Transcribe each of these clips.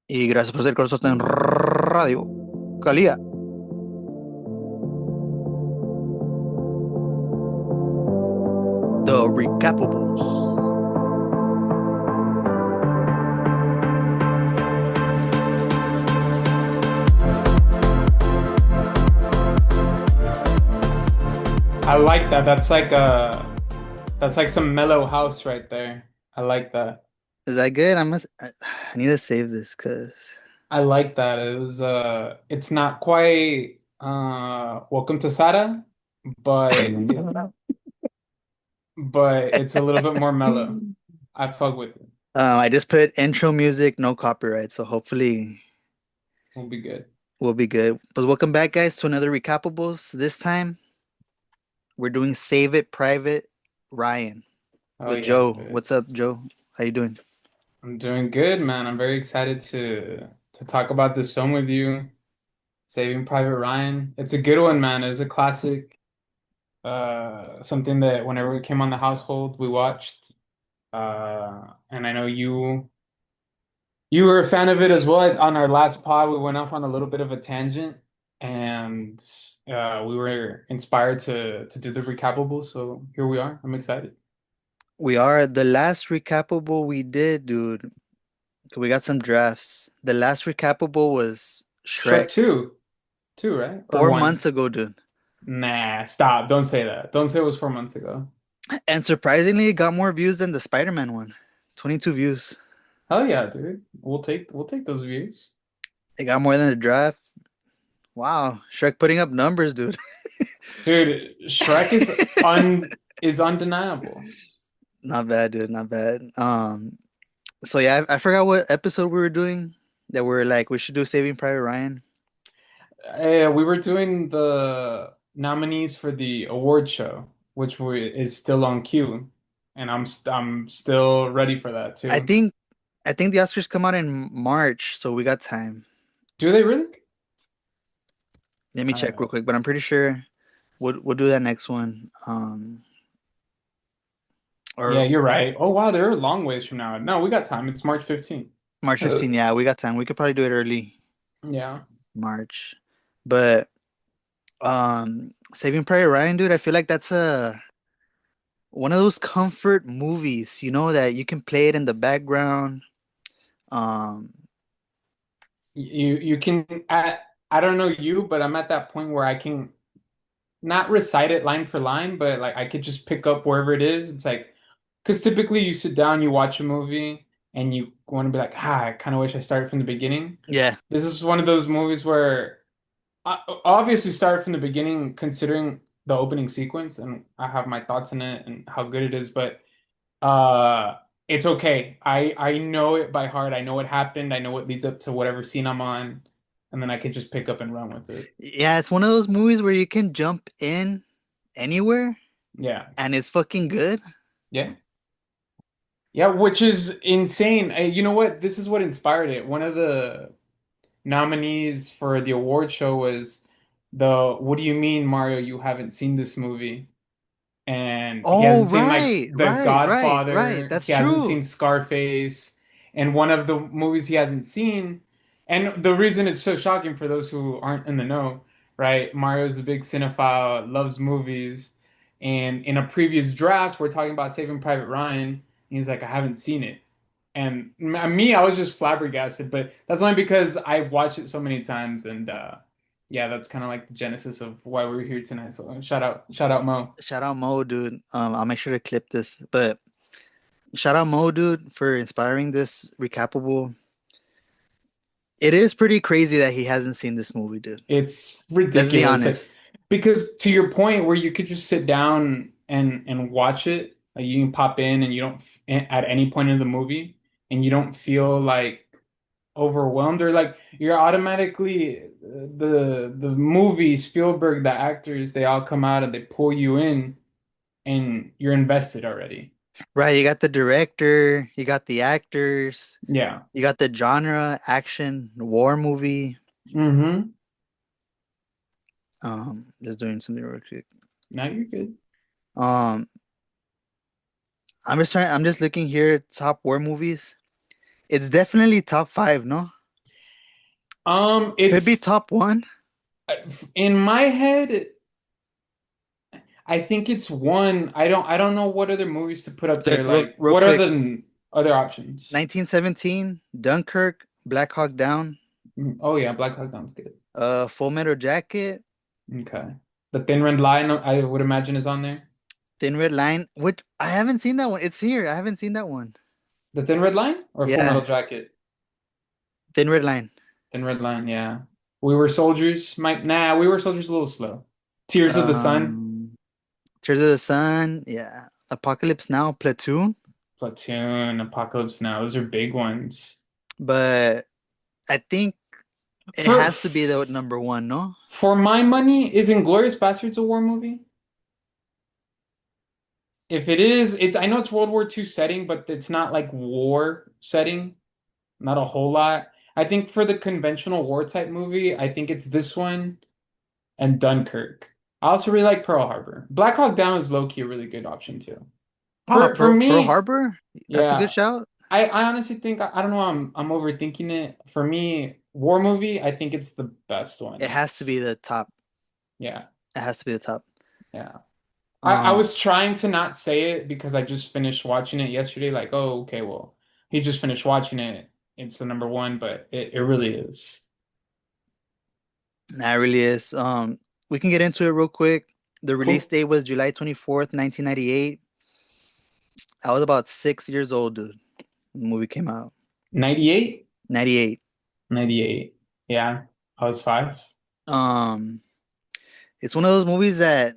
Y gracias por ser con nosotros en Radio Calía. The Recapables. I like that. That's like some mellow house right there. I like that. Is that good? I need to save this because I like that. It's not quite Welcome to Sada, but it's a little bit more mellow. I fuck with it. I just put intro music, no copyright, so hopefully We'll be good. we'll be good. But welcome back, guys, to another Recapables. This time we're doing Save It Private Ryan Oh with yeah, Joe. dude. What's up, Joe? How you doing? I'm doing good, man. I'm very excited to talk about this film with you, Saving Private Ryan. It's a good one, man. It's a classic. Something that whenever it came on the household, we watched. And I know you were a fan of it as well. On our last pod, we went off on a little bit of a tangent, and we were inspired to do the recapable. So here we are. I'm excited. We are the last Recapable we did, dude. We got some drafts. The last Recapable was Shrek Shrek 2, right? Or 4 months one? ago, dude. Nah, stop. Don't say that. Don't say it was 4 months ago. And surprisingly, it got more views than the Spider-Man one. 22 views. Hell yeah, dude. We'll take those views. It got more than the draft. Wow, Shrek putting up numbers, dude. Dude, Shrek is undeniable. Not bad, dude. Not bad. So yeah, I forgot what episode we were doing that we are like we should do Saving Private Ryan. We were doing the nominees for the award show, which is still on queue, and I'm still ready for that I too. think I think the Oscars come out in March, so we got time. Do they really? Let me check real Uh, quick, but I'm pretty sure we'll do that next one. yeah, Or you're right. Oh wow, they're a long ways from now. No, we got time. It's March 15th. March 15. Yeah, we got time. We could probably do it early Yeah. March. But Saving Private Ryan, dude, I feel like that's a one of those comfort movies, that you can play it in the background. Um, You can I don't know you, but I'm at that point where I can not recite it line for line, but like I could just pick up wherever it is. It's like because typically you sit down, you watch a movie, and you want to be like, I kind of wish I started from the beginning. yeah, This is one of those movies where I obviously started from the beginning, considering the opening sequence, and I have my thoughts on it and how good it is, but uh it's okay. I know it by heart. I know what happened. I know what leads up to whatever scene I'm on, and then I can just pick up and run with it. yeah, it's one of those movies where you can jump in anywhere Yeah. and it's fucking good. Yeah. Yeah, which is insane. You know what? This is what inspired it. One of the nominees for the award show was the What do you mean, Mario, you haven't seen this movie? And he Oh, hasn't seen like right, The right, right, right. Godfather, That's he hasn't true. seen Scarface, and one of the movies he hasn't seen. And the reason it's so shocking for those who aren't in the know, right? Mario's a big cinephile, loves movies, and in a previous draft, we're talking about Saving Private Ryan, and he's like, I haven't seen it. And me, I was just flabbergasted, but that's only because I watched it so many times, and yeah, that's kind of like the genesis of why we're here tonight. So shout out Mo. Shout out Mo, dude. I'll make sure to clip this, but shout out Mo, dude, for inspiring this recapable. It is pretty crazy that he hasn't seen this movie, dude. It's Let's be ridiculous. Like honest. because to your point where you could just sit down and watch it, like you can pop in and you don't at any point in the movie and you don't feel like overwhelmed or like you're automatically the movie Spielberg, the actors, they all come out and they pull you in and you're invested already. Right, you got the director, you got the actors, Yeah. you got the genre, action, war movie. Mm-hmm. Just doing something real quick. Now you're good. Um, I'm just looking here, top war movies. It's definitely top five, no? Could be It's top one. in my head, I think it's one. I don't know what other movies to put up Look, there. Like, real what are quick. the other options? 1917, Dunkirk, Black Hawk Down, Oh yeah, Black Hawk Down's good. Full Metal Jacket, Okay. The Thin Red Line, I would imagine, is on there. Thin Red Line, which I haven't seen that one. It's here. I haven't seen that one. The Thin Red Line or Full Yeah, Metal Jacket? Thin Red Line. Thin Red Line, yeah. We Were Soldiers. Might nah, We Were Soldiers a little slow. Tears of the Sun, Um, Tears of the Sun. Yeah, Apocalypse Now, Platoon. Platoon, Apocalypse Now. Those are big ones. But I think it For has to be the number one, no? for my money, is Inglourious Basterds a war movie? If it is, it's I know it's World War II setting, but it's not like war setting. Not a whole lot. I think for the conventional war type movie, I think it's this one and Dunkirk. I also really like Pearl Harbor. Black Hawk Down is low key a really good option too. Oh, For Pearl me, Harbor. That's a good yeah, shout. I honestly think I don't know. I'm overthinking it. For me, war movie, I think it's the best one. It has to be It's the top. yeah, It has to be the top. yeah. I Um, was trying to not say it because I just finished watching it yesterday. Like, oh, okay, well, he just finished watching it. It's the number one, but it really is. that really is. We can get into it real quick. The release Cool. date was July 24th, 1998. I was about 6 years old, dude. When the movie came out. 98? 98. 98. Yeah, I was five. Um, it's one of those movies that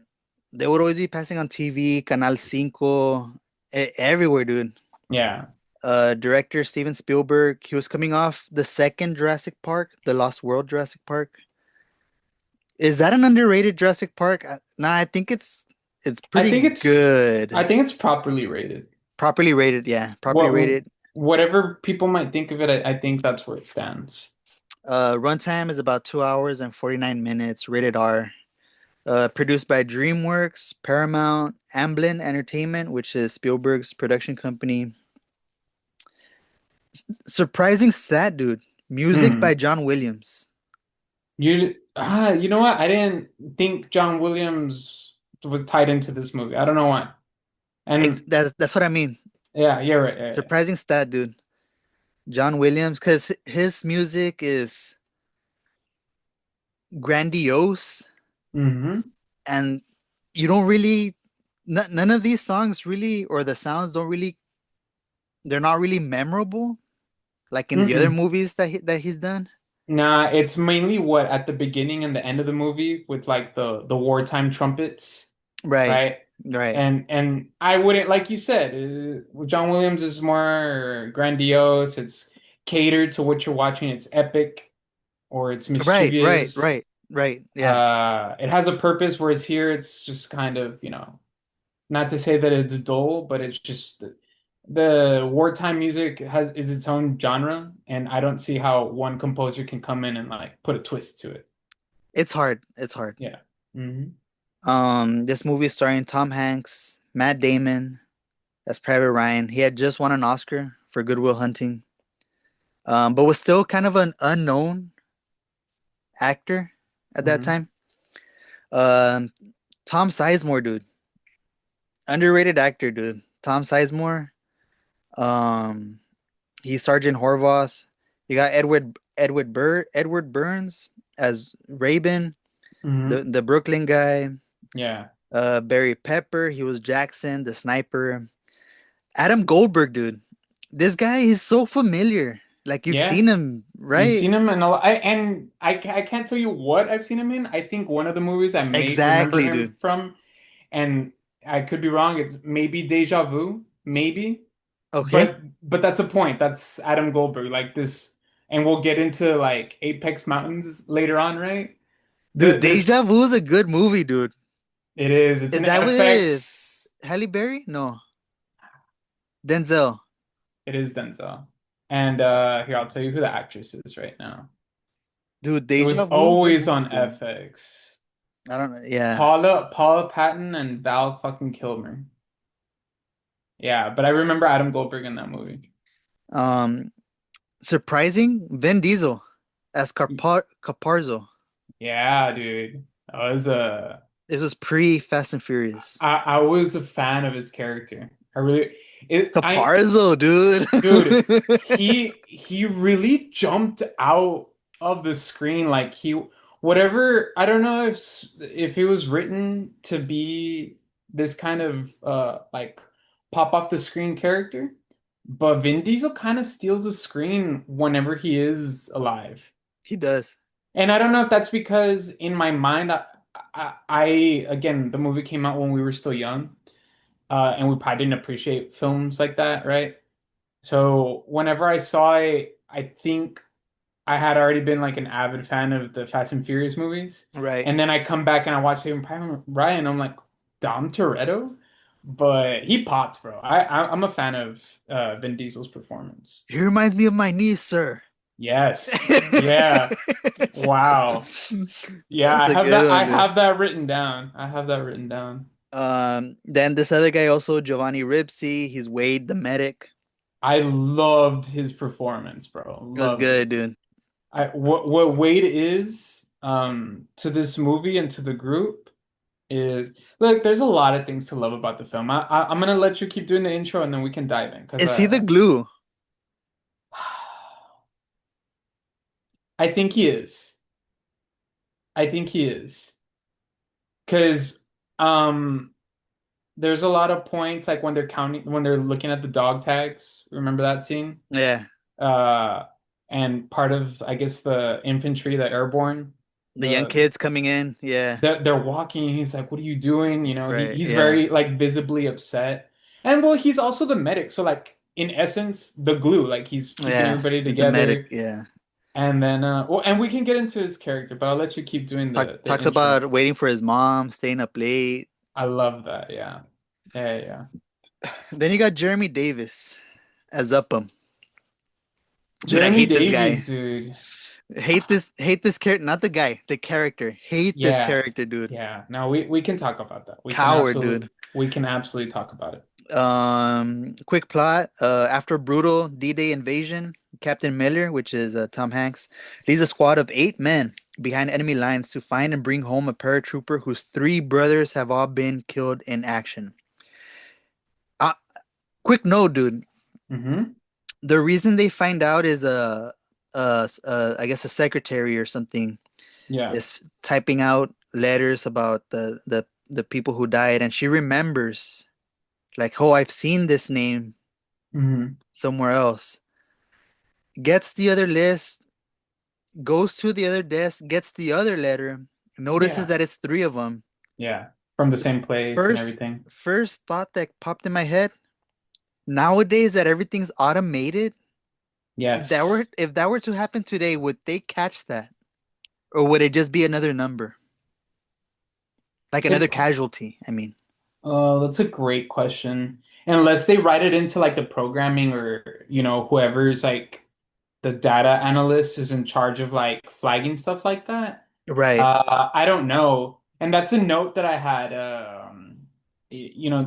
they would always be passing on TV, Canal 5, everywhere, dude. Yeah. Director Steven Spielberg, he was coming off the second Jurassic Park, the Lost World Jurassic Park. Is that an underrated Jurassic Park? Nah, I think it's I pretty think it's good. I think it's properly rated. Properly rated, yeah, properly What rated. whatever people might think of it, I think that's where it stands. Runtime is about 2 hours and 49 minutes, rated R. Produced by DreamWorks, Paramount, Amblin Entertainment, which is Spielberg's production company. Surprising stat, dude. Music by Hmm. John Williams. You know what? I didn't think John Williams was tied into this movie. I don't know why. And That's what I mean. yeah, you're right. Yeah, yeah. Surprising stat, dude. John Williams, because his music is grandiose, Hmm. and you don't really, none of these songs really, or the sounds don't really, they're not really memorable, like in the other Mm-mm. movies that he's done. Nah, it's mainly what at the beginning and the end of the movie with like the wartime trumpets, Right, right? right, And I wouldn't like you said, John Williams is more grandiose. It's catered to what you're watching. It's epic or it's mischievous. right. Yeah, It has a purpose, whereas here it's just kind of, not to say that it's dull, but it's just the wartime music is its own genre, and I don't see how one composer can come in and like put a twist to it. it's hard. It's hard. Yeah. Hmm. This movie is starring Tom Hanks, Matt Damon as Private Ryan. He had just won an Oscar for Good Will Hunting, but was still kind of an unknown actor at that Hmm. time. Um, Tom Sizemore, dude, underrated actor, dude. Tom Sizemore. Um, he's Sergeant Horvath. You got Edward Burns as Rabin, Hmm. the Brooklyn guy. Yeah. Barry Pepper, he was Jackson, the sniper. Adam Goldberg, dude. This guy is so familiar. Like you've Yeah. seen him, You've right? seen him in a lot, I can't tell you what I've seen him in. I think one of the movies I may remember Exactly, him dude. from, and I could be wrong. It's maybe Deja Vu, maybe. Okay. But that's a point. That's Adam Goldberg, like this, and we'll get into like Apex Mountains later on, right? Dude, This Deja Vu is a good movie, dude. it is. It's Is an that with FX. Halle Berry? No. Denzel. It is Denzel. And here I'll tell you who the actress is right now. Dude, It was Deja Vu, good always movie, on dude. FX. I don't know. Yeah. Paula Patton and Val fucking Kilmer. Yeah, but I remember Adam Goldberg in that movie. Um, Surprising, Vin Diesel as Caparzo. Yeah, dude. That was a This was pre Fast and Furious. I was a fan of his character. I really it I Caparzo, dude. Dude, he really jumped out of the screen like he whatever I don't know if he was written to be this kind of like pop off the screen character, but Vin Diesel kind of steals the screen whenever he is alive. He does. And I don't know if that's because in my mind I again the movie came out when we were still young, and we probably didn't appreciate films like that, right? So whenever I saw it, I think I had already been like an avid fan of the Fast and Furious movies. Right. And then I come back and I watch Saving Private Ryan. I'm like, Dom Toretto? But he popped, bro. I'm a fan of Vin Diesel's performance. He reminds me of my niece, sir. Yes. Yeah. Wow. Yeah, That's a good I one, dude. have that written down. I have that written down. Then this other guy also, Giovanni Ribisi, he's Wade the medic. I loved his performance, bro. It was Loved good, it. dude. What Wade is to this movie and to the group is look, there's a lot of things to love about the film. I'm gonna let you keep doing the intro and then we can dive in because Is he the glue? I think he is. I think he is because um there's a lot of points like when they're looking at the dog tags. Remember that scene? Yeah, Uh, and part of I guess the infantry, the airborne, the young the kids coming in. Yeah, they're walking. He's like, "What are you doing?" You know, right. he's Yeah, very like visibly upset. And well, he's also the medic, so like in essence, the glue. Like he's keeping yeah. everybody He's the medic. together. Yeah. And then, well, and we can get into his character, but I'll let you keep doing the Talks intro. about waiting for his mom, staying up late. I love that. Yeah, yeah, yeah. Then you got Jeremy Davis as Upham. Dude, I Jeremy hate this guy. Davies, dude. Hate this character, not the guy, the character. Hate this Yeah, character, dude. yeah. No, we can talk about that. Coward, dude. We can absolutely talk about it. Quick plot. After a brutal D-Day invasion, Captain Miller, which is Tom Hanks, leads a squad of 8 men behind enemy lines to find and bring home a paratrooper whose 3 brothers have all been killed in action. Uh, Quick note, dude. Mm-hmm. The reason they find out is I guess a secretary or something Yeah. is typing out letters about the people who died, and she remembers like, oh, I've seen this name Mm-hmm. somewhere else. Gets the other list, goes to the other desk, gets the other letter, notices Yeah. that it's 3 of them. Yeah. From the The same place and first everything. first thought that popped in my head, nowadays that everything's automated, Yes. if that were to happen today, would they catch that? Or would it just be another number? Like another Good. casualty, I mean. Oh, that's a great question. Unless they write it into like the programming or, whoever's like the data analyst is in charge of like flagging stuff like that. Right. I don't know. And that's a note that I had.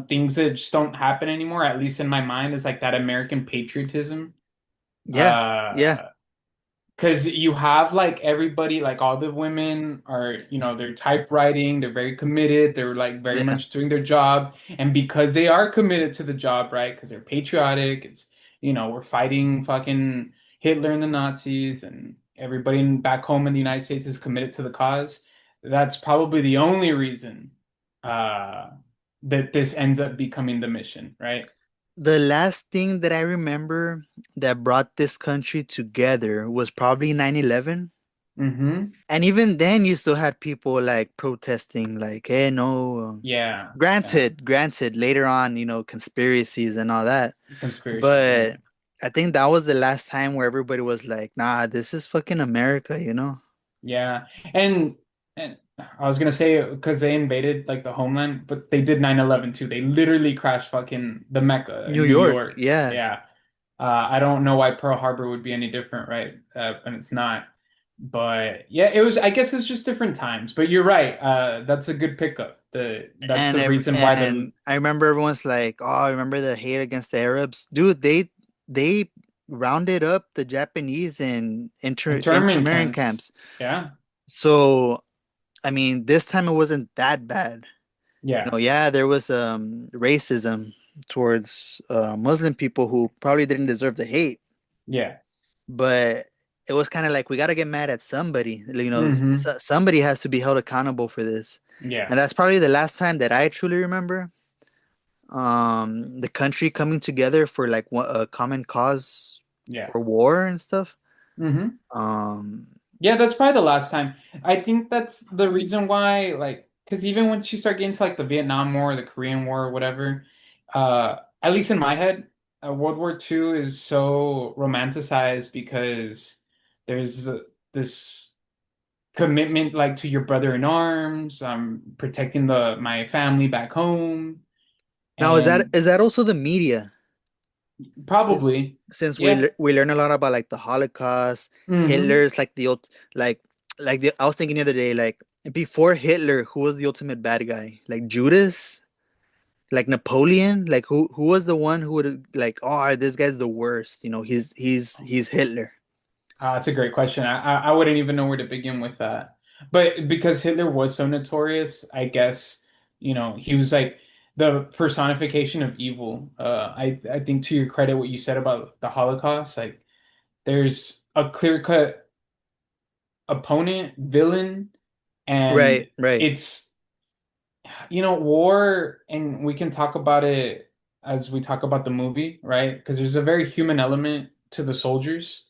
Things that just don't happen anymore, at least in my mind, is like that American patriotism. Yeah. Yeah. Uh, Because you have like everybody, like all the women are, they're typewriting, they're very committed, they're like very Yeah. much doing their job. And because they are committed to the job, right? Because they're patriotic, we're fighting fucking Hitler and the Nazis, and everybody back home in the United States is committed to the cause. That's probably the only reason uh, that this ends up becoming the mission, right? The last thing that I remember that brought this country together was probably 9/11. Mm-hmm. And even then, you still had people like protesting, like, hey, no. Yeah, yeah. Granted, later on, conspiracies and all that. Conspiracies, yeah. But I think that was the last time where everybody was like, nah, this is fucking America? Yeah. And I was gonna say because they invaded like the homeland, but they did 9/11 too. They literally crashed fucking the Mecca New in New York, York. yeah. Yeah. I don't know why Pearl Harbor would be any different, right? And it's not. But yeah, it was, I guess it's just different times. But you're right. That's a good pickup. That's And the reason why the I remember everyone's like, "Oh, I remember the hate against the Arabs, dude." They rounded up the Japanese in internment internment camps. camps. Yeah. So I mean, this time it wasn't that bad. Yeah. Yeah, there was racism towards Muslim people who probably didn't deserve the hate, Yeah. but it was kind of like we got to get mad at somebody. Hmm. Somebody has to be held accountable for this, Yeah. and that's probably the last time that I truly remember the country coming together for like a common cause Yeah. for war and stuff. Hmm. Um, Yeah, that's probably the last time. I think that's the reason why, like, because even once you start getting to like the Vietnam War, the Korean War, or whatever, at least in my head, World War II is so romanticized because there's this commitment, like, to your brother in arms, protecting the my family back home, Now, and is that also the media? Since probably, yeah. we learn a lot about like the Holocaust, Hmm. Hitler's like like I was thinking the other day like before Hitler, who was the ultimate bad guy? Like Judas, like Napoleon, like who was the one who would like, oh, this guy's the worst. He's Hitler. That's a great question. I wouldn't even know where to begin with that. But because Hitler was so notorious, I guess, he was like the personification of evil. I think to your credit, what you said about the Holocaust, like there's a clear-cut opponent, villain, and Right, right. it's, war, and we can talk about it as we talk about the movie, right? Because there's a very human element to the soldiers.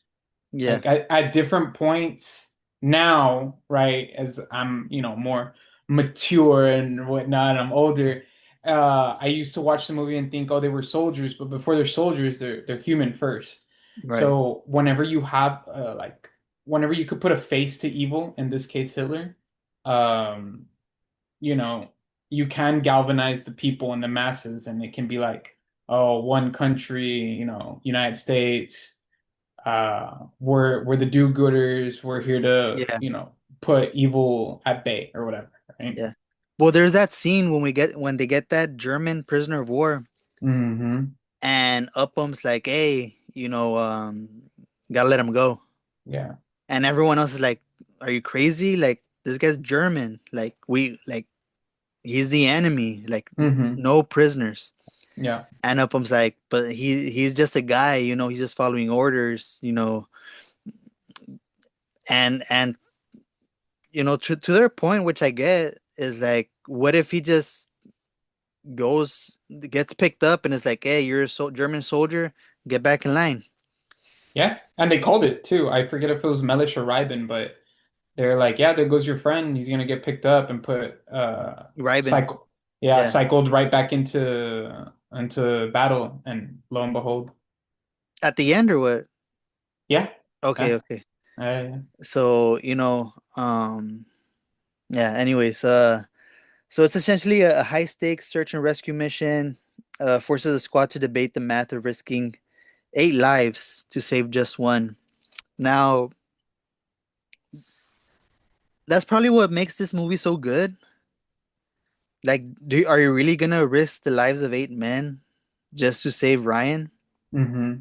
Yeah, Like at different points now, right, as I'm, more mature and whatnot, I'm older. I used to watch the movie and think, oh, they were soldiers, but before they're soldiers, they're human first. right. So whenever you have whenever you could put a face to evil, in this case Hitler, um, you know, you can galvanize the people and the masses, and it can be like, oh, one country, United States, we're the do-gooders. We're here to, Yeah, put evil at bay or whatever, right? yeah. Well, there's that scene when they get that German prisoner of war, Hmm. and Upham's like, "Hey, gotta let him go." Yeah. And everyone else is like, "Are you crazy? Like this guy's German. Like he's the enemy. Like Hmm. no prisoners." Yeah. And Upham's like, "But he's just a guy. He's just following orders. And to their point, which I get, is like, what if he just gets picked up and is like, hey, you're a German soldier, get back in line, Yeah. And they called it too. I forget if it was Mellish or Reiben, but they're like, yeah, there goes your friend. He's gonna get picked up and put Reiben. cycle yeah, Yeah, cycled right back into battle, and lo and behold. at the end or what? Yeah. Okay, Yeah. okay. Uh, So yeah. Anyways, so it's essentially a high stakes search and rescue mission. Forces the squad to debate the math of risking 8 lives to save just one. Now, that's probably what makes this movie so good. Like, are you really gonna risk the lives of 8 men just to save Ryan? hmm.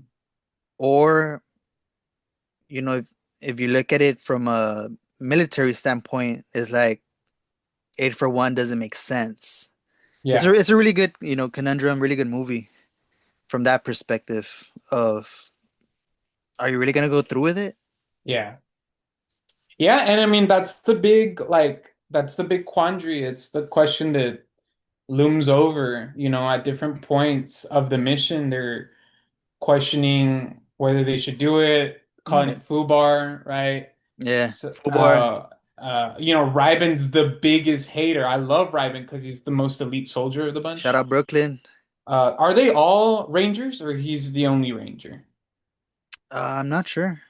Or, if you look at it from a military standpoint, it's like 8 for 1 doesn't make sense. Yeah. It's a really good, conundrum, really good movie from that perspective of are you really gonna go through with it? Yeah. Yeah, and I mean that's the big quandary. It's the question that looms over, at different points of the mission. They're questioning whether they should do it, calling Right. it FUBAR, right? Yeah. So, Full bar. Reiben's the biggest hater. I love Reiben because he's the most elite soldier of the Shout bunch. out Brooklyn. Are they all Rangers, or he's the only Ranger? I'm not sure.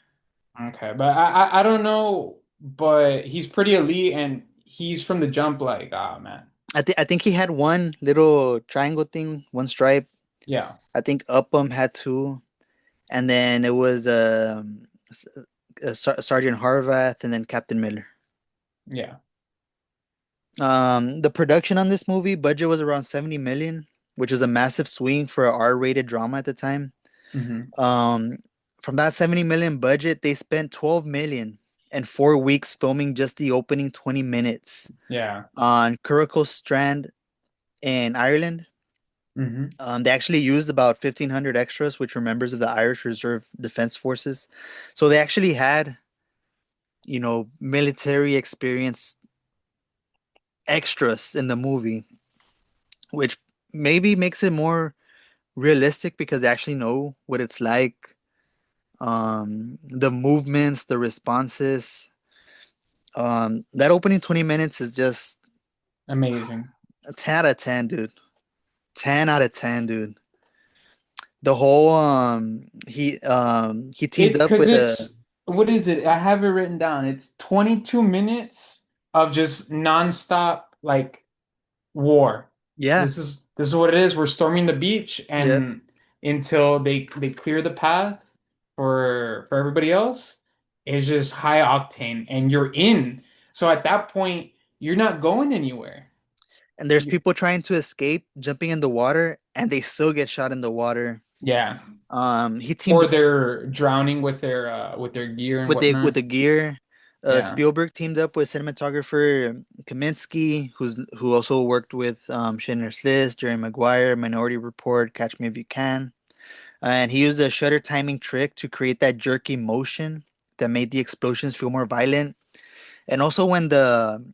Okay, but I don't know, but he's pretty elite, and he's from the jump like, ah, man. I think he had one little triangle thing, one stripe. Yeah. I think Upham had two, and then it was Sergeant Harvath, and then Captain Miller. Yeah. The production on this movie budget was around 70 million, which is a massive swing for a R-rated drama at the time. Hmm. Um, from that 70 million budget, they spent 12 million and 4 weeks filming just the opening 20 minutes Yeah. on Curacao Strand in Ireland. Hmm. They actually used about 1,500 extras, which were members of the Irish Reserve Defense Forces. So they actually had, military experience extras in the movie, which maybe makes it more realistic because they actually know what it's like. The movements, the responses. That opening 20 minutes is just Amazing. a 10 out of 10, dude. 10 out of 10, dude. The whole he teamed It's up because with it's what is it? I have it written down. It's 22 minutes of just nonstop like war. yeah, This is what it is. We're storming the beach yep. and until they clear the path for everybody else, it's just high octane and you're in. So at that point, you're not going anywhere. And there's You, people trying to escape, jumping in the water, and they still get shot in the water. yeah. He teamed Or up they're drowning with their gear and with whatnot. the gear. Yeah. Spielberg teamed up with cinematographer Kaminsky, who also worked with Schindler's List, Jerry Maguire, Minority Report, Catch Me If You Can, and he used a shutter timing trick to create that jerky motion that made the explosions feel more violent. And also when the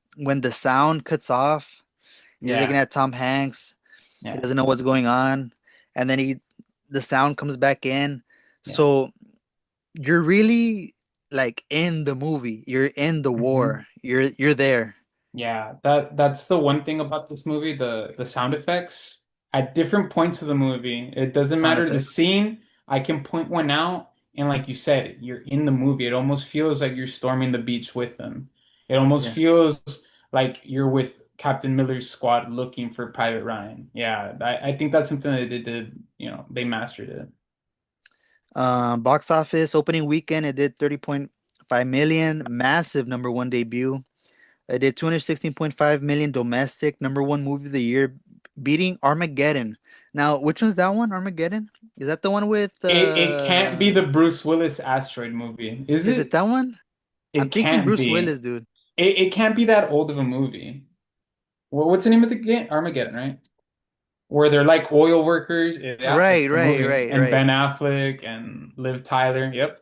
sound cuts off, you're looking Yeah. at Tom Hanks. He Yeah. doesn't know what's going on, and then the sound comes back in. Yeah. So you're really like in the movie. You're in the Hmm. war. You're there. Yeah, that's the one thing about this movie, the sound effects at different points of the movie. It doesn't Sound matter the effects. scene, I can point one out and like you said, you're in the movie. It almost feels like you're storming the beach with them. It almost Yeah. feels like you're with Captain Miller's squad looking for Private Ryan. Yeah, I think that's something that they did, they mastered it. Box office opening weekend, it did 30.5 million, massive number one debut. It did 216.5 million domestic, number one movie of the year, beating Armageddon. Now, which one's that one? Armageddon? Is that the one with It can't be the Bruce Willis asteroid movie, is is it it? that one? I'm It thinking can't Bruce be. Willis, dude. It can't be that old of a movie. What's the name of the game? Armageddon, right? Where they're like oil workers. Yeah, Right, it's the right, movie. right, And right. Ben Affleck and Liv Tyler. Yep.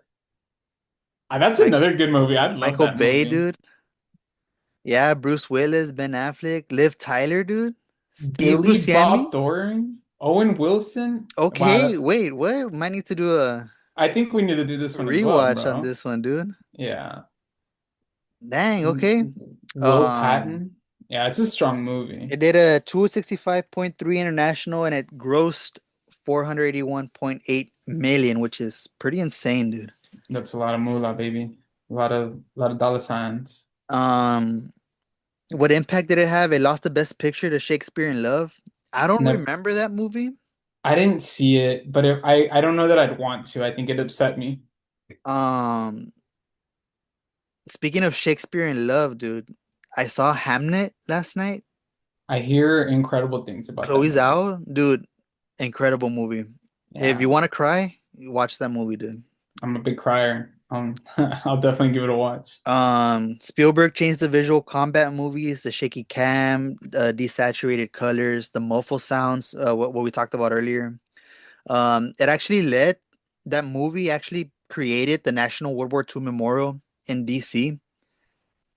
That's Mike another good movie. I'd love Michael that Bay, movie. dude. Yeah, Bruce Willis, Ben Affleck, Liv Tyler, dude. Steve Billy Buscemi. Bob Thornton, Owen Wilson. Okay, Wow, wait, what? Might need to do a I think we need to do this one as well, rewatch on bro. this one, dude. Yeah. Dang, okay. Will Um, Patton. Yeah, it's a strong movie. it did a 265.3 international and it grossed 481.8 million, which is pretty insane, dude. That's a lot of moolah, baby. A lot of dollar signs. Um, what impact did it have? It lost the best picture to Shakespeare in Love. I don't Never, remember that movie. I didn't see it, but I don't know that I'd want to. I think it upset me. Um, Speaking of Shakespeare in Love, dude, I saw Hamnet last night. I hear incredible things about that Chloe movie. Zhao, dude, incredible movie. If you Yeah, want to cry, you watch that movie, dude. I'm a big crier. I'll definitely give it a watch. Spielberg changed the visual combat movies, the shaky cam, desaturated colors, the muffle sounds, what we talked about earlier. It actually led that movie actually created the National World War II Memorial in DC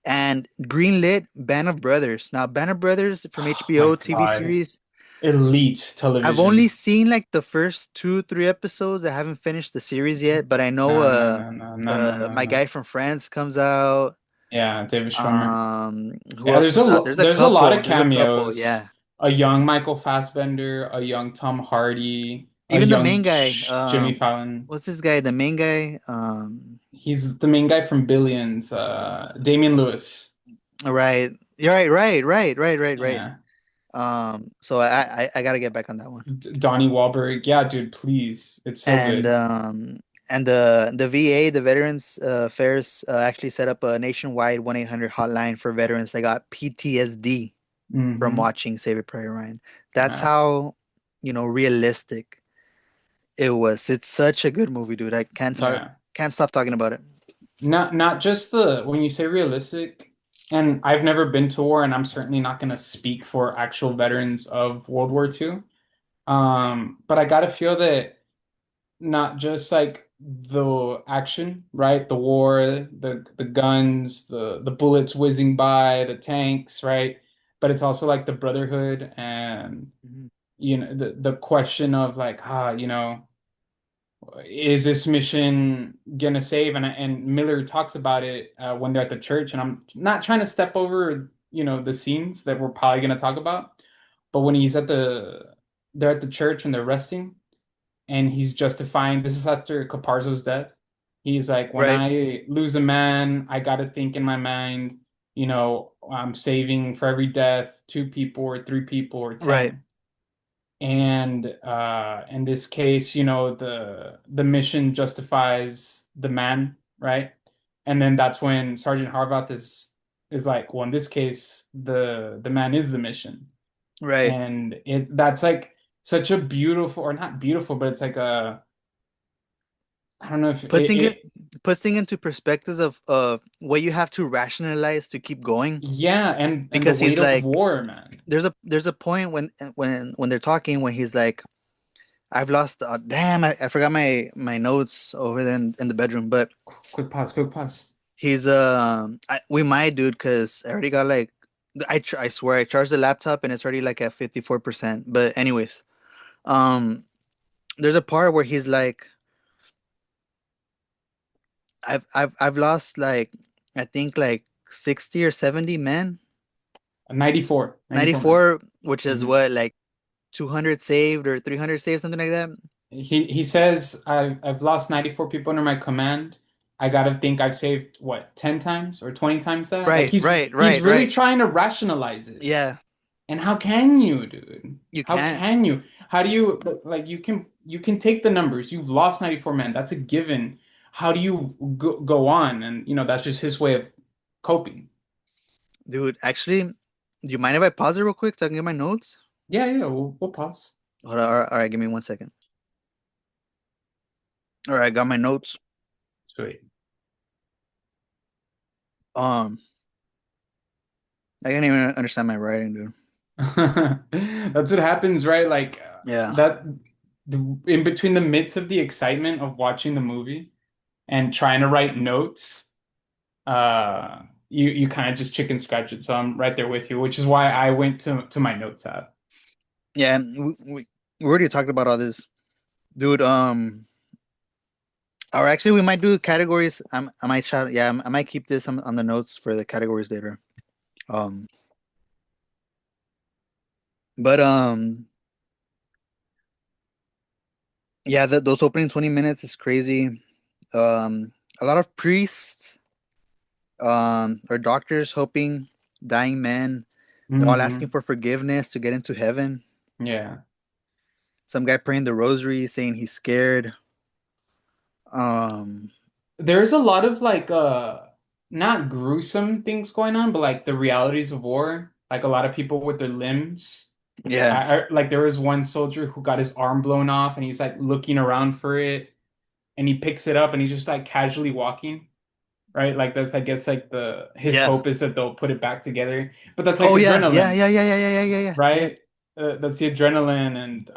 and greenlit Band of Brothers. Now, Band of Brothers from Oh my HBO TV God. series. Elite I've only television. seen like the first two, three episodes. I haven't finished the series yet, but I know No, no, no, no, no, no, no, my no. guy from Friends comes out. Yeah, David Schwimmer. Who Yeah, else there's a comes out? lo there's a lot of There's a couple, cameos. yeah. A young Michael Fassbender, a young Tom Hardy, a Even the young main guy, Jimmy Fallon. what's this guy? The main guy, He's the main guy from Billions, Damian Lewis. right. You're right, right. Yeah. So I gotta get back on that one. Donnie Wahlberg. Yeah, dude, please. It's so And good. And the VA, the Veterans Affairs, actually set up a nationwide 1-800 hotline for veterans that got PTSD from Mm-hmm. watching Saving Private Ryan. That's Yeah. how, realistic it was. It's such a good movie, dude. I Yeah. can't stop talking about it. Not just the when you say realistic, and I've never been to war, and I'm certainly not going to speak for actual veterans of World War II. But I gotta feel that not just like the action, right? The war, the guns, the bullets whizzing by, the tanks, right? But it's also like the brotherhood and Mhm. the question of like, is this mission gonna save? And Miller talks about it when they're at the church, and I'm not trying to step over, the scenes that we're probably gonna talk about, but when they're at the church and they're resting and he's justifying this is after Caparzo's death. He's like, when Right, I lose a man, I gotta think in my mind, I'm saving for every death, two people or three people or right, 10. And in this case, the mission justifies the man, right? And then that's when Sergeant Harvath is like, well, in this case, the man is the mission. right. And that's like such a beautiful, or not beautiful, but it's like I don't know if Putting it puts things into perspectives of what you have to rationalize to keep going. yeah, and the Because he's weight of like, war, man. there's a point when they're talking when he's like, I've lost. Damn, I forgot my notes over there in the bedroom. But Quick pause, quick pause. he's we might, dude, because I already got like, I swear I charged the laptop and it's already like at 54%. But anyways, um, there's a part where he's like, I've lost like, I think like 60 or 70 men. 94 men. 94, which is Hmm. what, like 200 saved or 300 saved, something like that. He says I've lost 94 people under my command. I gotta think I've saved what 10 times or 20 times that. Like Right, he's right, he's right, really right. trying to rationalize it. Yeah, And how can you, dude? you How can't, can you? How do you like you can take the numbers. You've lost 94 men. That's a given. How do you go on? And that's just his way of coping. dude. Actually, do you mind if I pause it real quick so I can get my notes? Yeah, yeah, we'll pause. Hold on, all right, give me 1 second. All right, I got my notes. Sweet. Um, I can't even understand my writing, dude. That's what happens, right? Like Yeah, that in between the midst of the excitement of watching the movie and trying to write notes, you kind of just chicken scratch it. So I'm right there with you, which is why I went to my notes app. yeah. We already talked about all this, dude. Or actually, we might do categories. I might shout. Yeah, I might keep this on the notes for the categories later. Um, but yeah, those opening 20 minutes is crazy. A lot of priests, or doctors hoping dying men. They're all asking Hmm. for forgiveness to get into heaven. Yeah. Some guy praying the rosary, saying he's scared. Um, There's a lot of like not gruesome things going on, but like the realities of war. Like a lot of people with their limbs. yeah, Like there was one soldier who got his arm blown off and he's like looking around for it and he picks it up and he's just like casually walking, right? Like that's I guess like the his yeah. hope is that they'll put it back together. But that's like Oh yeah, yeah, adrenaline, yeah, yeah, yeah, yeah, yeah, yeah, yeah. right? That's the adrenaline, and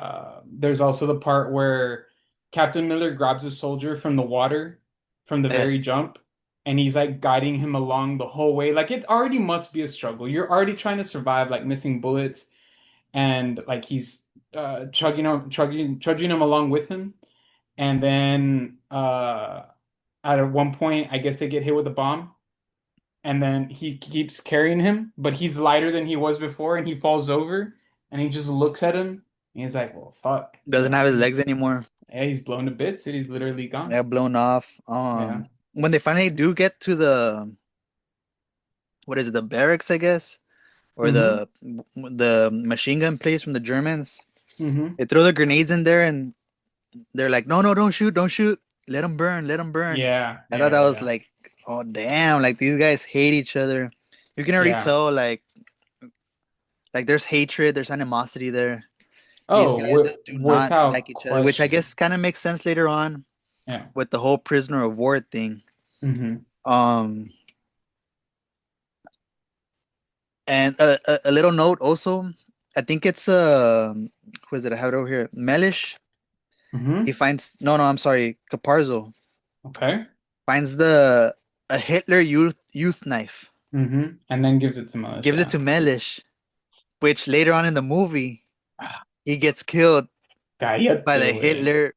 there's also the part where Captain Miller grabs a soldier from the water from the Yeah. very jump, and he's like guiding him along the whole way. Like it already must be a struggle. You're already trying to survive, like missing bullets, and like he's trudging him along with him, and then at one point, I guess they get hit with a bomb and then he keeps carrying him, but he's lighter than he was before, and he falls over, and he just looks at him, and he's like, "Well, fuck, Doesn't have his legs anymore. yeah, he's blown to bits, and he's literally gone." Yeah, blown off. Yeah. When they finally do get to the, what is it, the barracks, I guess, or Mm-hmm. the machine gun place from the Germans, Mm-hmm. they throw the grenades in there and they're like, no, no, don't shoot, don't shoot. let him burn. Yeah, I thought yeah, that was yeah, like, oh damn, like these guys hate each other. You can already yeah. tell, like there's hatred, there's animosity there. These Oh, guys just do not like without each other, which I question. guess kind of makes sense later on Yeah. with the whole prisoner of war thing. Hmm. Um, and a little note also, I think it's who is it? I have it over here. Mellish. He Hmm. finds no, I'm sorry, Caparzo Okay. finds the a Hitler youth knife, And then gives it to Mellish. gives it Yeah. to Mellish, which later on in the movie he gets killed by the Cállate, güey. Hitler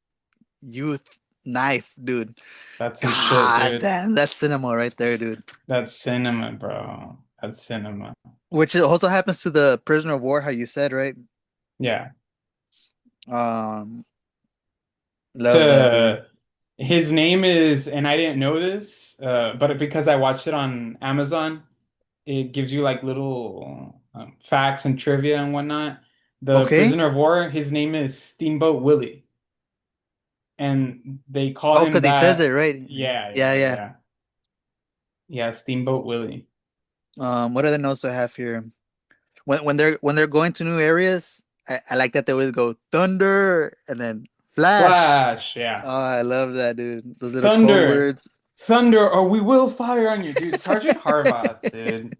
youth knife, dude. That's some shit, God dude. damn, that's cinema right there, dude. That's cinema, bro. That's cinema. Which also happens to the prisoner of war, how you said, right? Yeah. Um, love that, dude. To his name is, and I didn't know this, but because I watched it on Amazon, it gives you like little facts and trivia and whatnot. The Okay. prisoner of war, his name is Steamboat Willie, and they call Oh, him because he says it that. right. Yeah, Yeah, yeah, yeah. yeah, yeah. Steamboat Willie. What other notes do I have here? When they're going to new areas, I like that they always go thunder and then flash. Flash, yeah. Oh, I love that, dude. Those little code Thunder, words. thunder, or we will fire on you, dude. Sergeant Harvath, dude.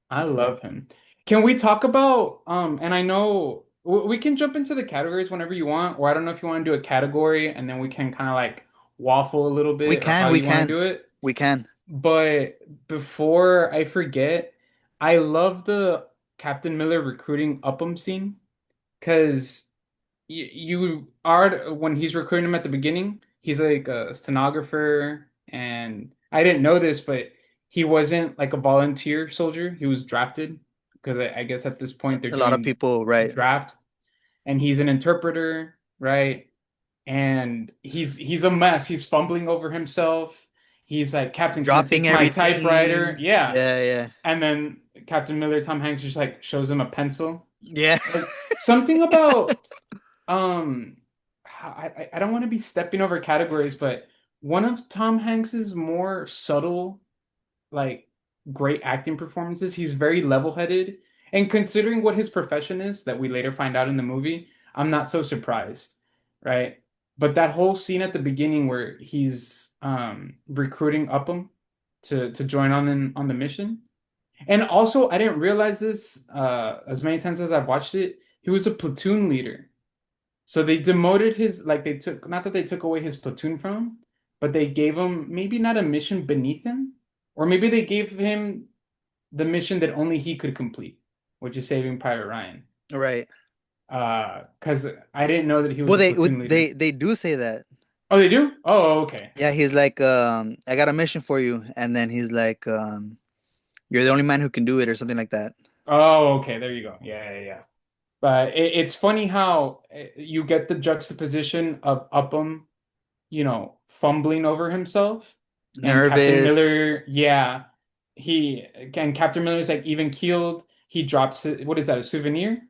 I love him. Can we talk about and I know we can jump into the categories whenever you want, or I don't know if you want to do a category and then we can kind of like waffle a little We bit or can, how we you want to can, do it. we can. But before I forget, I love the Captain Miller recruiting Upham scene because you are when he's recruiting him at the beginning, he's like a stenographer, and I didn't know this, but he wasn't like a volunteer soldier. He was drafted because I guess at this point they're A lot of doing people, right? draft, and he's an interpreter, right? And he's a mess. He's fumbling over himself. He's like, Captain, can I Dropping take my typewriter? everything. Yeah. Yeah, yeah, And then Captain Miller, Tom Hanks just like shows him a pencil. yeah. Like something about um, I don't want to be stepping over categories, but one of Tom Hanks's more subtle, like great acting performances, he's very level-headed. And considering what his profession is, that we later find out in the movie, I'm not so surprised, right? But that whole scene at the beginning where he's recruiting Upham to join on the mission. And also, I didn't realize this as many times as I've watched it, he was a platoon leader. So they demoted his, like they took, not that they took away his platoon from him, but they gave him maybe not a mission beneath him, or maybe they gave him the mission that only he could complete, which is saving Private Ryan. Right. Because I didn't know that he was Well, a platoon leader. they do say that. Oh, they do? Oh, okay. Yeah, he's like, I got a mission for you, and then he's like, you're the only man who can do it, or something like that. Oh, okay. There you go. Yeah, yeah, yeah. But it's funny how you get the juxtaposition of Upham, fumbling over himself, and Captain Nervous. Miller, yeah, he and Captain Miller's like even keeled. He drops it. What is that? A souvenir?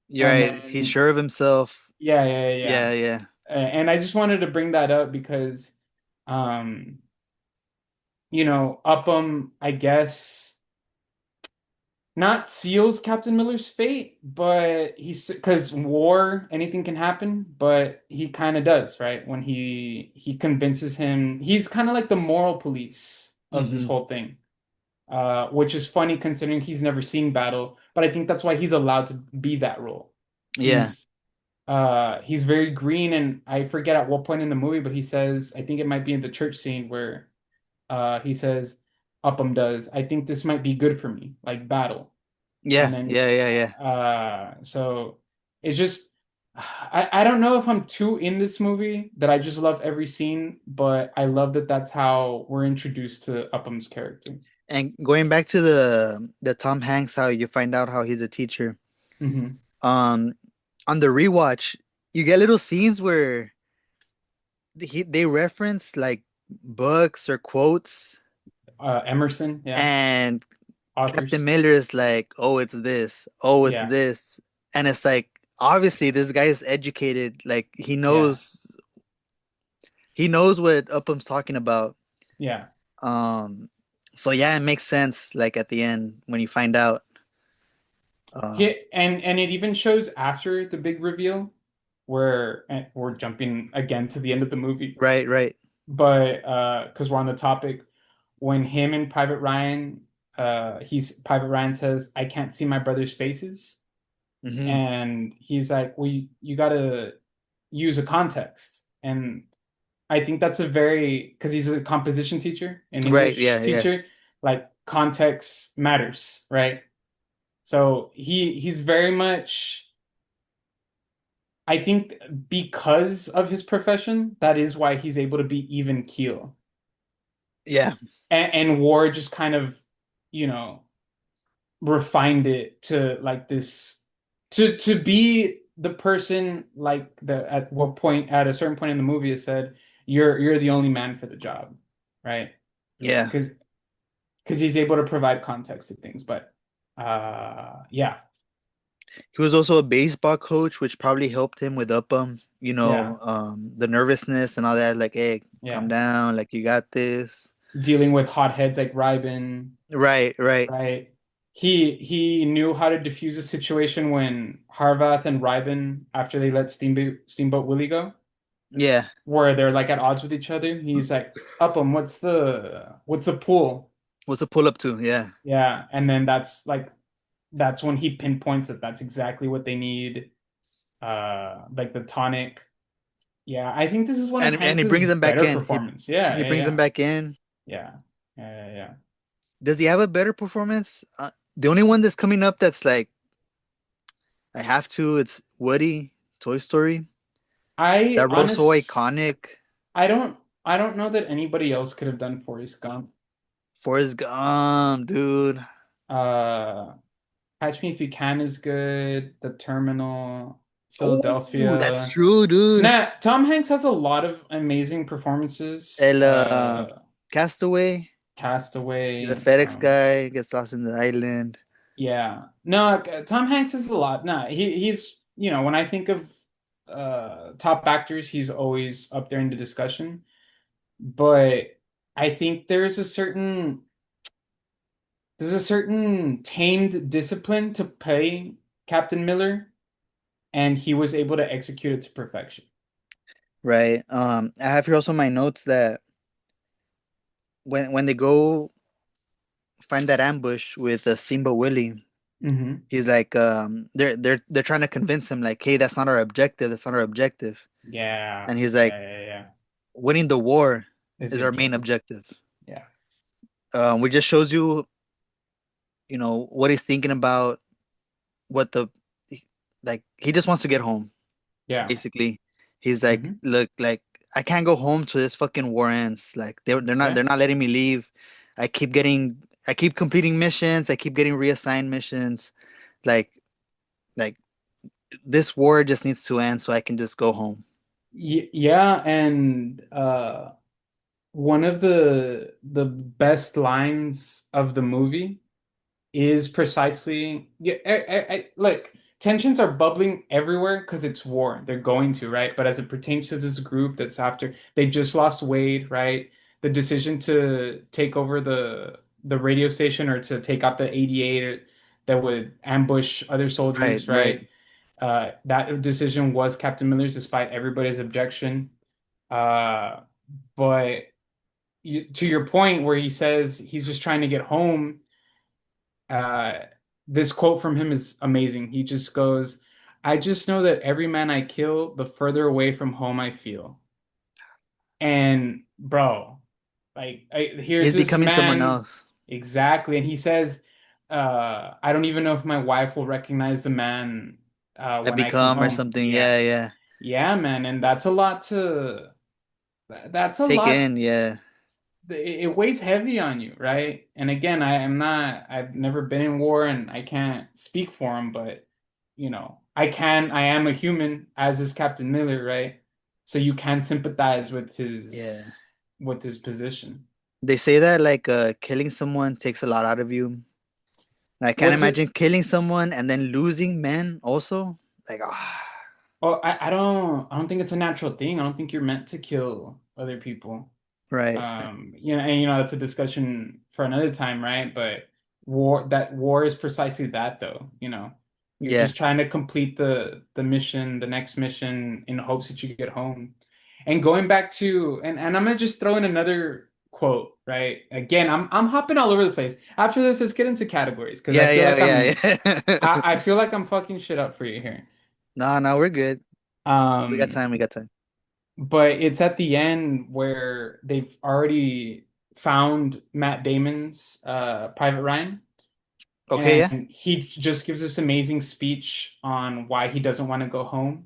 You're And right. He's then sure of himself. yeah, yeah, yeah, yeah. Yeah, yeah. And I just wanted to bring that up because, um, Upham, I guess, not seals Captain Miller's fate, but he's because war, anything can happen, but he kind of does, right? When he convinces him, he's kind of like the moral police of this Hmm. whole thing, which is funny considering he's never seen battle, but I think that's why he's allowed to be that role. Yeah. He's very green, and I forget at what point in the movie, but he says, I think it might be in the church scene where he says, Upham does, I think this might be good for me, like battle. And Yeah, then yeah, yeah, yeah. so it's just I don't know if I'm too in this movie that I just love every scene, but I love that that's how we're introduced to Upham's character. And going back to the Tom Hanks, how you find out how he's a teacher. Hmm. Um, on the rewatch, you get little scenes where they reference like books or quotes, Emerson, yeah, and Captain authors, Miller is like, "Oh, it's this. Oh, it's yeah, this," and it's like obviously this guy is educated. Like he yeah, knows he knows what Upham's talking about. Yeah. Um, so yeah, it makes sense. Like at the end when you find out. Uh, And it even shows after the big reveal where and we're jumping again to the end of the movie, right, right. but because we're on the topic, when him and Private Ryan, he's Private Ryan says, "I can't see my brother's faces," Hmm. and he's like, "Well, you gotta use a context," and I think that's a very because he's a composition teacher, an Right. English Yeah. Yeah. teacher, like context matters, right? So he's very much. I think because of his profession, that is why he's able to be even keel. Yeah. And War just kind of, you know, refined it to like this to be the person like the at what point at a certain point in the movie it said you're the only man for the job, right? Yeah. Because he's able to provide context to things. But yeah, He was also a baseball coach, which probably helped him with Upham. yeah, The nervousness and all that. Like, hey, calm yeah. down. Like, you got this. Dealing with hotheads like Ryben. Right. Right. Right. He knew how to diffuse a situation when Harvath and Ryben, after they let Steamboat Willie go, Yeah. where they're like at odds with each other. He's like, Upham, what's the pool? What's the pull up to? Yeah. Yeah, and then that's when he pinpoints that that's exactly what they need. Like the tonic. Yeah, I think this is one of And he Hanks's brings him back better in. performance. Yeah, He yeah, brings him yeah, back in. yeah, yeah, yeah, yeah. Does he have a better performance? The only one that's coming up that's like I have to. It's Woody, Toy Story. I That role's so honest iconic. I don't I don't know that anybody else could have done Forrest Gump. Forrest Gump, dude. Uh Catch Me If You Can is good. The Terminal, Oh, that's Philadelphia. true, dude. Nah, Tom Hanks has a lot of amazing performances. El Castaway, the Castaway. FedEx guy gets lost in the island. Yeah. No, Tom Hanks is a lot. Nah, he's when I think of top actors, he's always up there in the discussion. But I think there's a certain tamed discipline to play Captain Miller, and he was able to execute it to perfection. Right. I have here also my notes that when they go find that ambush with Steamboat Willie, Hmm. he's like, they're trying to convince him like, hey, that's not our objective. That's not our objective. Yeah, And he's like, yeah, yeah, yeah. winning the war Is is the our main objective. objective. Yeah, Which just shows you, what he's thinking about, what the like. He just wants to get home. yeah. Basically, he's like, Hmm. look, like I can't go home till this fucking war ends. Like they're Yeah. not letting me leave. I keep completing missions. I keep getting reassigned missions. Like like this war just needs to end so I can just go home. Yeah, and one of the best lines of the movie is precisely yeah, look, tensions are bubbling everywhere because it's war. They're going to, right? But as it pertains to this group that's after they just lost Wade, right? The decision to take over the radio station or to take out the 88 that would ambush other Right, soldiers, right. right? That decision was Captain Miller's despite everybody's objection. Uh, but to your point where he says he's just trying to get home, uh, this quote from him is amazing. He just goes, I just know that every man I kill, the further away from home I feel. And bro, like here's He's this becoming someone man else. exactly. And he says, I don't even know if my wife will recognize the man I when I come become or home. something. Yeah. Yeah, yeah. Yeah, man. And that's a Take lot in. Yeah, it weighs heavy on you, right? And again, I've never been in war and I can't speak for him, but I am a human, as is Captain Miller, right? So you can sympathize with yeah. his position. They say that like killing someone takes a lot out of you. I can't What's it? imagine killing someone and then losing men also. Like, ah. Oh, I don't think it's a natural thing. I don't think you're meant to kill other people. Right. And that's a discussion for another time, right? But war is precisely that though, You're Yeah. just trying to complete the mission, the next mission in hopes that you get home. And going back to and I'm gonna just throw in another quote, right? Again, I'm hopping all over the place. After this, let's get into categories because Yeah, yeah, yeah, yeah. I feel like I'm fucking shit up for you here. No, no, we're good. We got Um, time. We got time. but it's at the end where they've already found Matt Damon's Private Ryan, Okay, yeah. and he just gives this amazing speech on why he doesn't want to go home.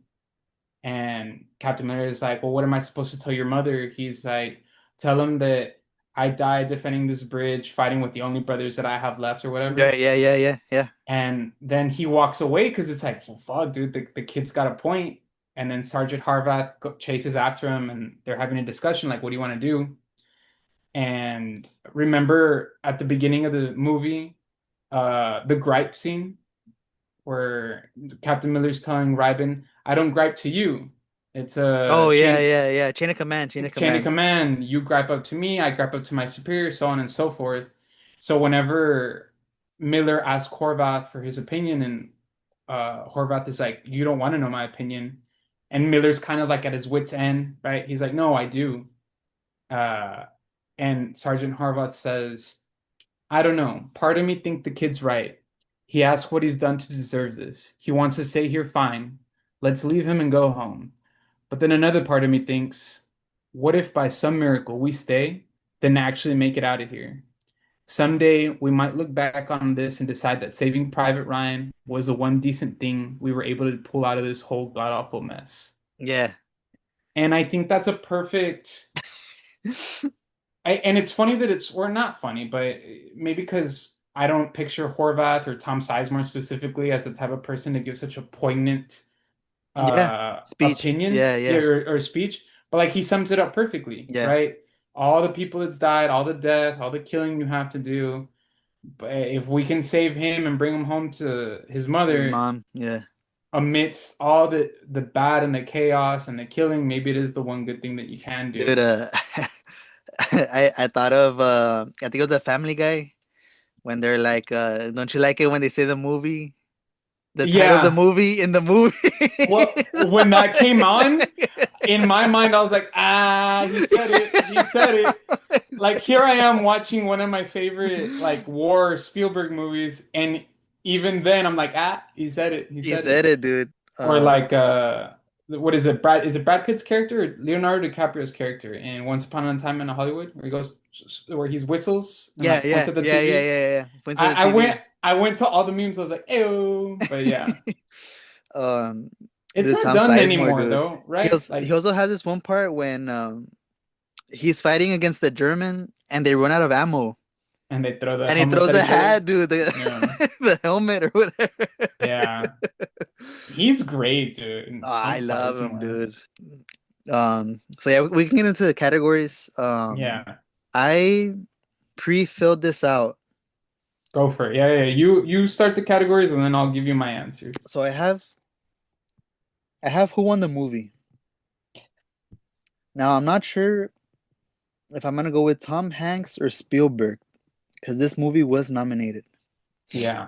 And Captain Miller is like, "Well, what am I supposed to tell your mother?" He's like, "Tell him that I died defending this bridge, fighting with the only brothers that I have left, or Yeah, whatever." yeah, yeah, yeah, yeah. And then he walks away because it's like, well, fuck, dude, the kid's got a point. And then Sergeant Harvath chases after him and they're having a discussion like, what do you want to do? And remember at the beginning of the movie, the gripe scene where Captain Miller's telling Ryben, I don't gripe to you. It's Oh, a yeah, yeah, yeah. Chain of command, chain of chain of command. command. You gripe up to me, I gripe up to my superior, so on and so forth. So whenever Miller asks Horvath for his opinion, and Horvath is like, "You don't want to know my opinion," and Miller's kind of like at his wit's end, right? He's like, "No, I do." Uh, and Sergeant Horvath says, "I don't know. Part of me think the kid's right. He asks what he's done to deserve this. He wants to stay here, fine. Let's leave him and go home. But then another part of me thinks, what if by some miracle we stay, then actually make it out of here? Someday we might look back on this and decide that Saving Private Ryan was the one decent thing we were able to pull out of this whole god-awful mess." Yeah. And I think that's a perfect. And it's funny that it's, or not funny, but maybe because I don't picture Horvath or Tom Sizemore specifically as the type of person to give such a poignant Yeah. Speech. opinion, Yeah, yeah, yeah. or speech, but like he sums it up perfectly, Yeah. right? All the people that's died, all the death, all the killing you have to do, but if we can save him and bring him home to his His mother mom. Yeah. amidst all the bad and the chaos and the killing, maybe it is the one good thing that you can do. Dude, I thought of I think it was a Family Guy when they're like, don't you like it when they say the movie? The title of the Yeah. movie in the movie. Well, when that came on, in my mind, I was like, ah, he said it. He said it. Like here I am watching one of my favorite like war Spielberg movies, and even then I'm like, ah, he said it. He He said said it. it, dude. Or like what is it? Is it Brad Pitt's character or Leonardo DiCaprio's character in Once Upon a Time in Hollywood where he goes where he whistles and Yeah, like points yeah, at the yeah, yeah, TV? yeah, yeah. Point to I, the I went TV. I went to all the memes. I was like, ew. But yeah. Um, It's the not Tom done Sizemore anymore dude. though, right? He Like also has this one part when he's fighting against the German and they run out of ammo. and they throw the And he helmets throws at the each other. hat, dude, Yeah. the helmet or whatever. Yeah. He's great, Oh, dude. Tom I love him, Sizemore. dude. So yeah, we can get into the categories. Yeah. I pre-filled this out. Go for it. Yeah, yeah. You start the categories and then I'll give you my answers. So I have who won the movie. Now I'm not sure if I'm gonna go with Tom Hanks or Spielberg because this movie was nominated. Yeah.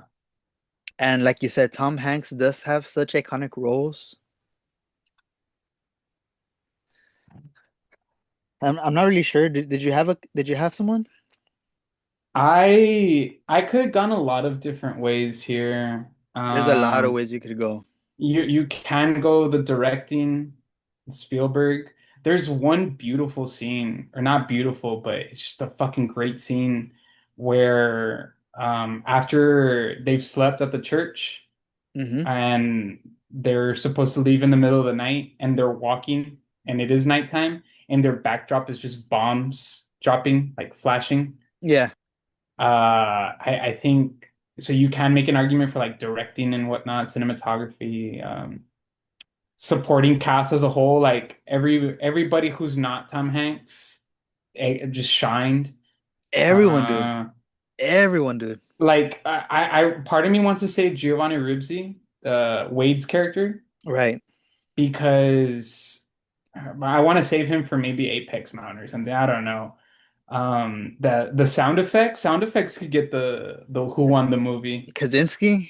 And like you said, Tom Hanks does have such iconic roles. I'm not really sure. Did you have someone? I could have gone a lot of different ways here. There's a lot of ways you could go. You can go the directing, Spielberg. There's one beautiful scene, or not beautiful, but it's just a fucking great scene where after they've slept at the church Hmm. and they're supposed to leave in the middle of the night and they're walking and it is nighttime and their backdrop is just bombs dropping, like flashing. Yeah. I think so you can make an argument for like directing and whatnot, cinematography, supporting cast as a whole, like everybody who's not Tom Hanks, just shined. Everyone, dude. Uh, Everyone, dude. like part of me wants to say Giovanni Ribisi, Wade's character, Right. because I want to save him for maybe Apex Mountain or something. I don't know. The sound effects could get the who won the movie. Kaczynski?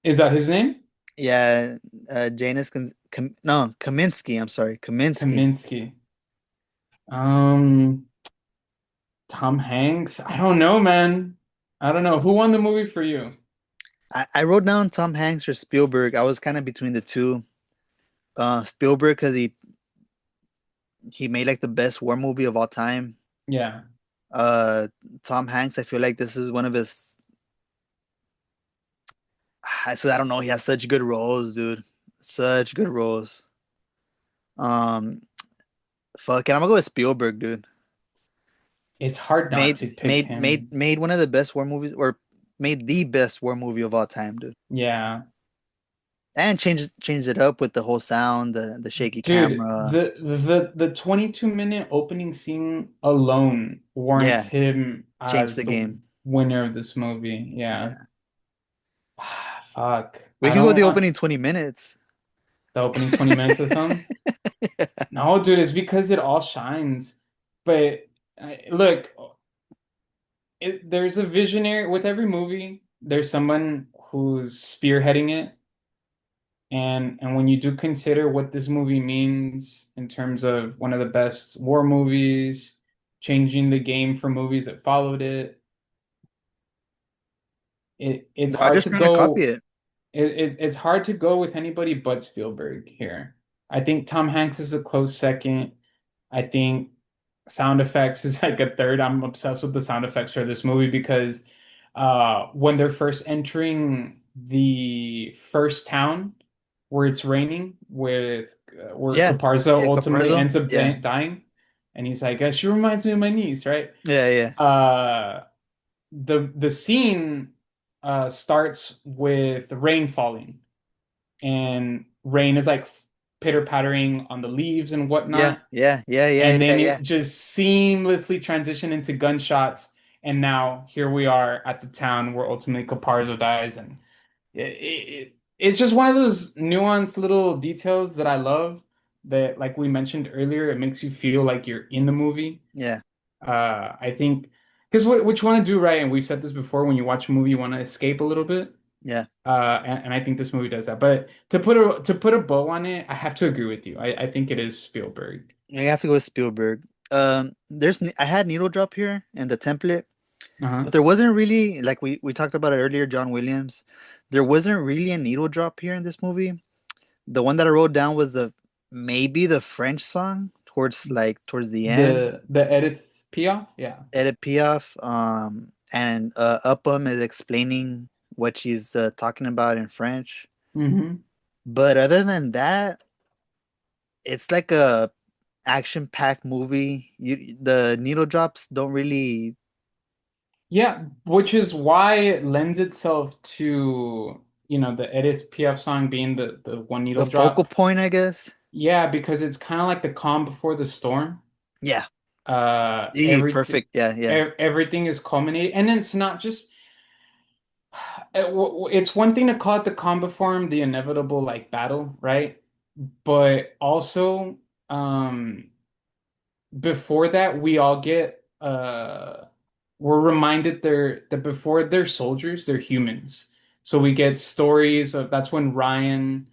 Is that his name? Yeah, no, Kaminsky. I'm sorry, Kaminsky. Kaminsky. Um, Tom Hanks. I don't know, man. I don't know. Who won the movie for you? I wrote down Tom Hanks or Spielberg. I was kind of between the two. Spielberg because he made like the best war movie of all time. Yeah. Uh, Tom Hanks, I feel like this is one of his. I said I don't know. He has such good roles, dude. Such good roles. Um, fuck it. I'm gonna go with Spielberg, dude. It's hard not Made to pick made made him. made one of the best war movies, or made the best war movie of all time, dude. Yeah. And changed it up with the whole sound, the shaky Dude, camera. the 22-minute opening scene alone warrants Yeah, him changed as the the game. winner of this movie. Yeah. Yeah. Fuck. We can go the opening 20 minutes. The opening 20 minutes of the film. No, dude, it's because it all shines. But look, there's a visionary with every movie. There's someone who's spearheading it. And when you do consider what this movie means in terms of one of the best war movies, changing the game for movies that followed it, it's Well, hard just to trying to copy go. it. It's hard to go with anybody but Spielberg here. I think Tom Hanks is a close second. I think sound effects is like a third. I'm obsessed with the sound effects for this movie because when they're first entering the first town where it's raining with where Yeah. Caparzo Yeah, ultimately Caparzo. ends up Yeah. dying, and he's like, she reminds me of my niece, right? Yeah, yeah. Uh the scene starts with rain falling, and rain is like pitter pattering on the leaves and Yeah, whatnot, yeah, yeah, yeah, and yeah, then yeah. it just seamlessly transitioned into gunshots, and now here we are at the town where ultimately Caparzo dies, and it's just one of those nuanced little details that I love. That, like we mentioned earlier, it makes you feel like you're in the movie. Yeah, I think because what you want to do, right? And we've said this before: when you watch a movie, you want to escape a little bit. yeah. And I think this movie does that. But to put a bow on it, I have to agree with you. I think it is Spielberg. You have to go with Spielberg. I had needle drop here in the template, Uh-huh. but there wasn't really like we talked about it earlier, John Williams. There wasn't really a needle drop here in this movie. The one that I wrote down was the maybe the French song towards the end. The Edith Piaf, yeah. Edit Piaf, and Upham is explaining what she's talking about in French. Hmm. But other than that, it's like a action-packed movie. The needle drops don't really Yeah, which is why it lends itself to, the Edith Piaf song being the one the needle focal drop. point, I guess. Yeah, because it's kind of like the calm before the storm. Yeah. Everything Perfect. Yeah, yeah. everything is culminating, and it's not just it's one thing to call it the combat form, the inevitable like battle, right? But also, um, before that, we all get we're reminded that before they're soldiers, they're humans. So we get stories of that's when Ryan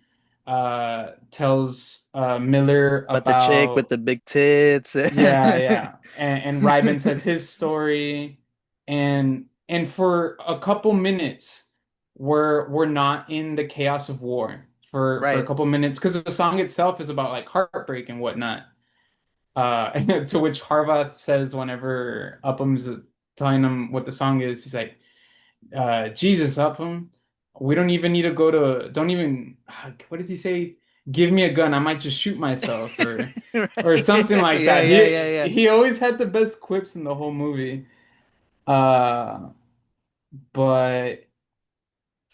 tells Miller But the chick with about. the big tits. Yeah, yeah. And Ryben says his story, and for a couple minutes we're not in the chaos of war for a Right. couple minutes because the song itself is about like heartbreak and whatnot. To which Harvath says whenever Upham's telling him what the song is, he's like, Jesus, Upham, we don't even need to go to, don't even, what does he say? Give me a gun, I might just shoot myself, or Right. something like Yeah, that. yeah, yeah, yeah. He always had the best quips in the whole movie. Uh, but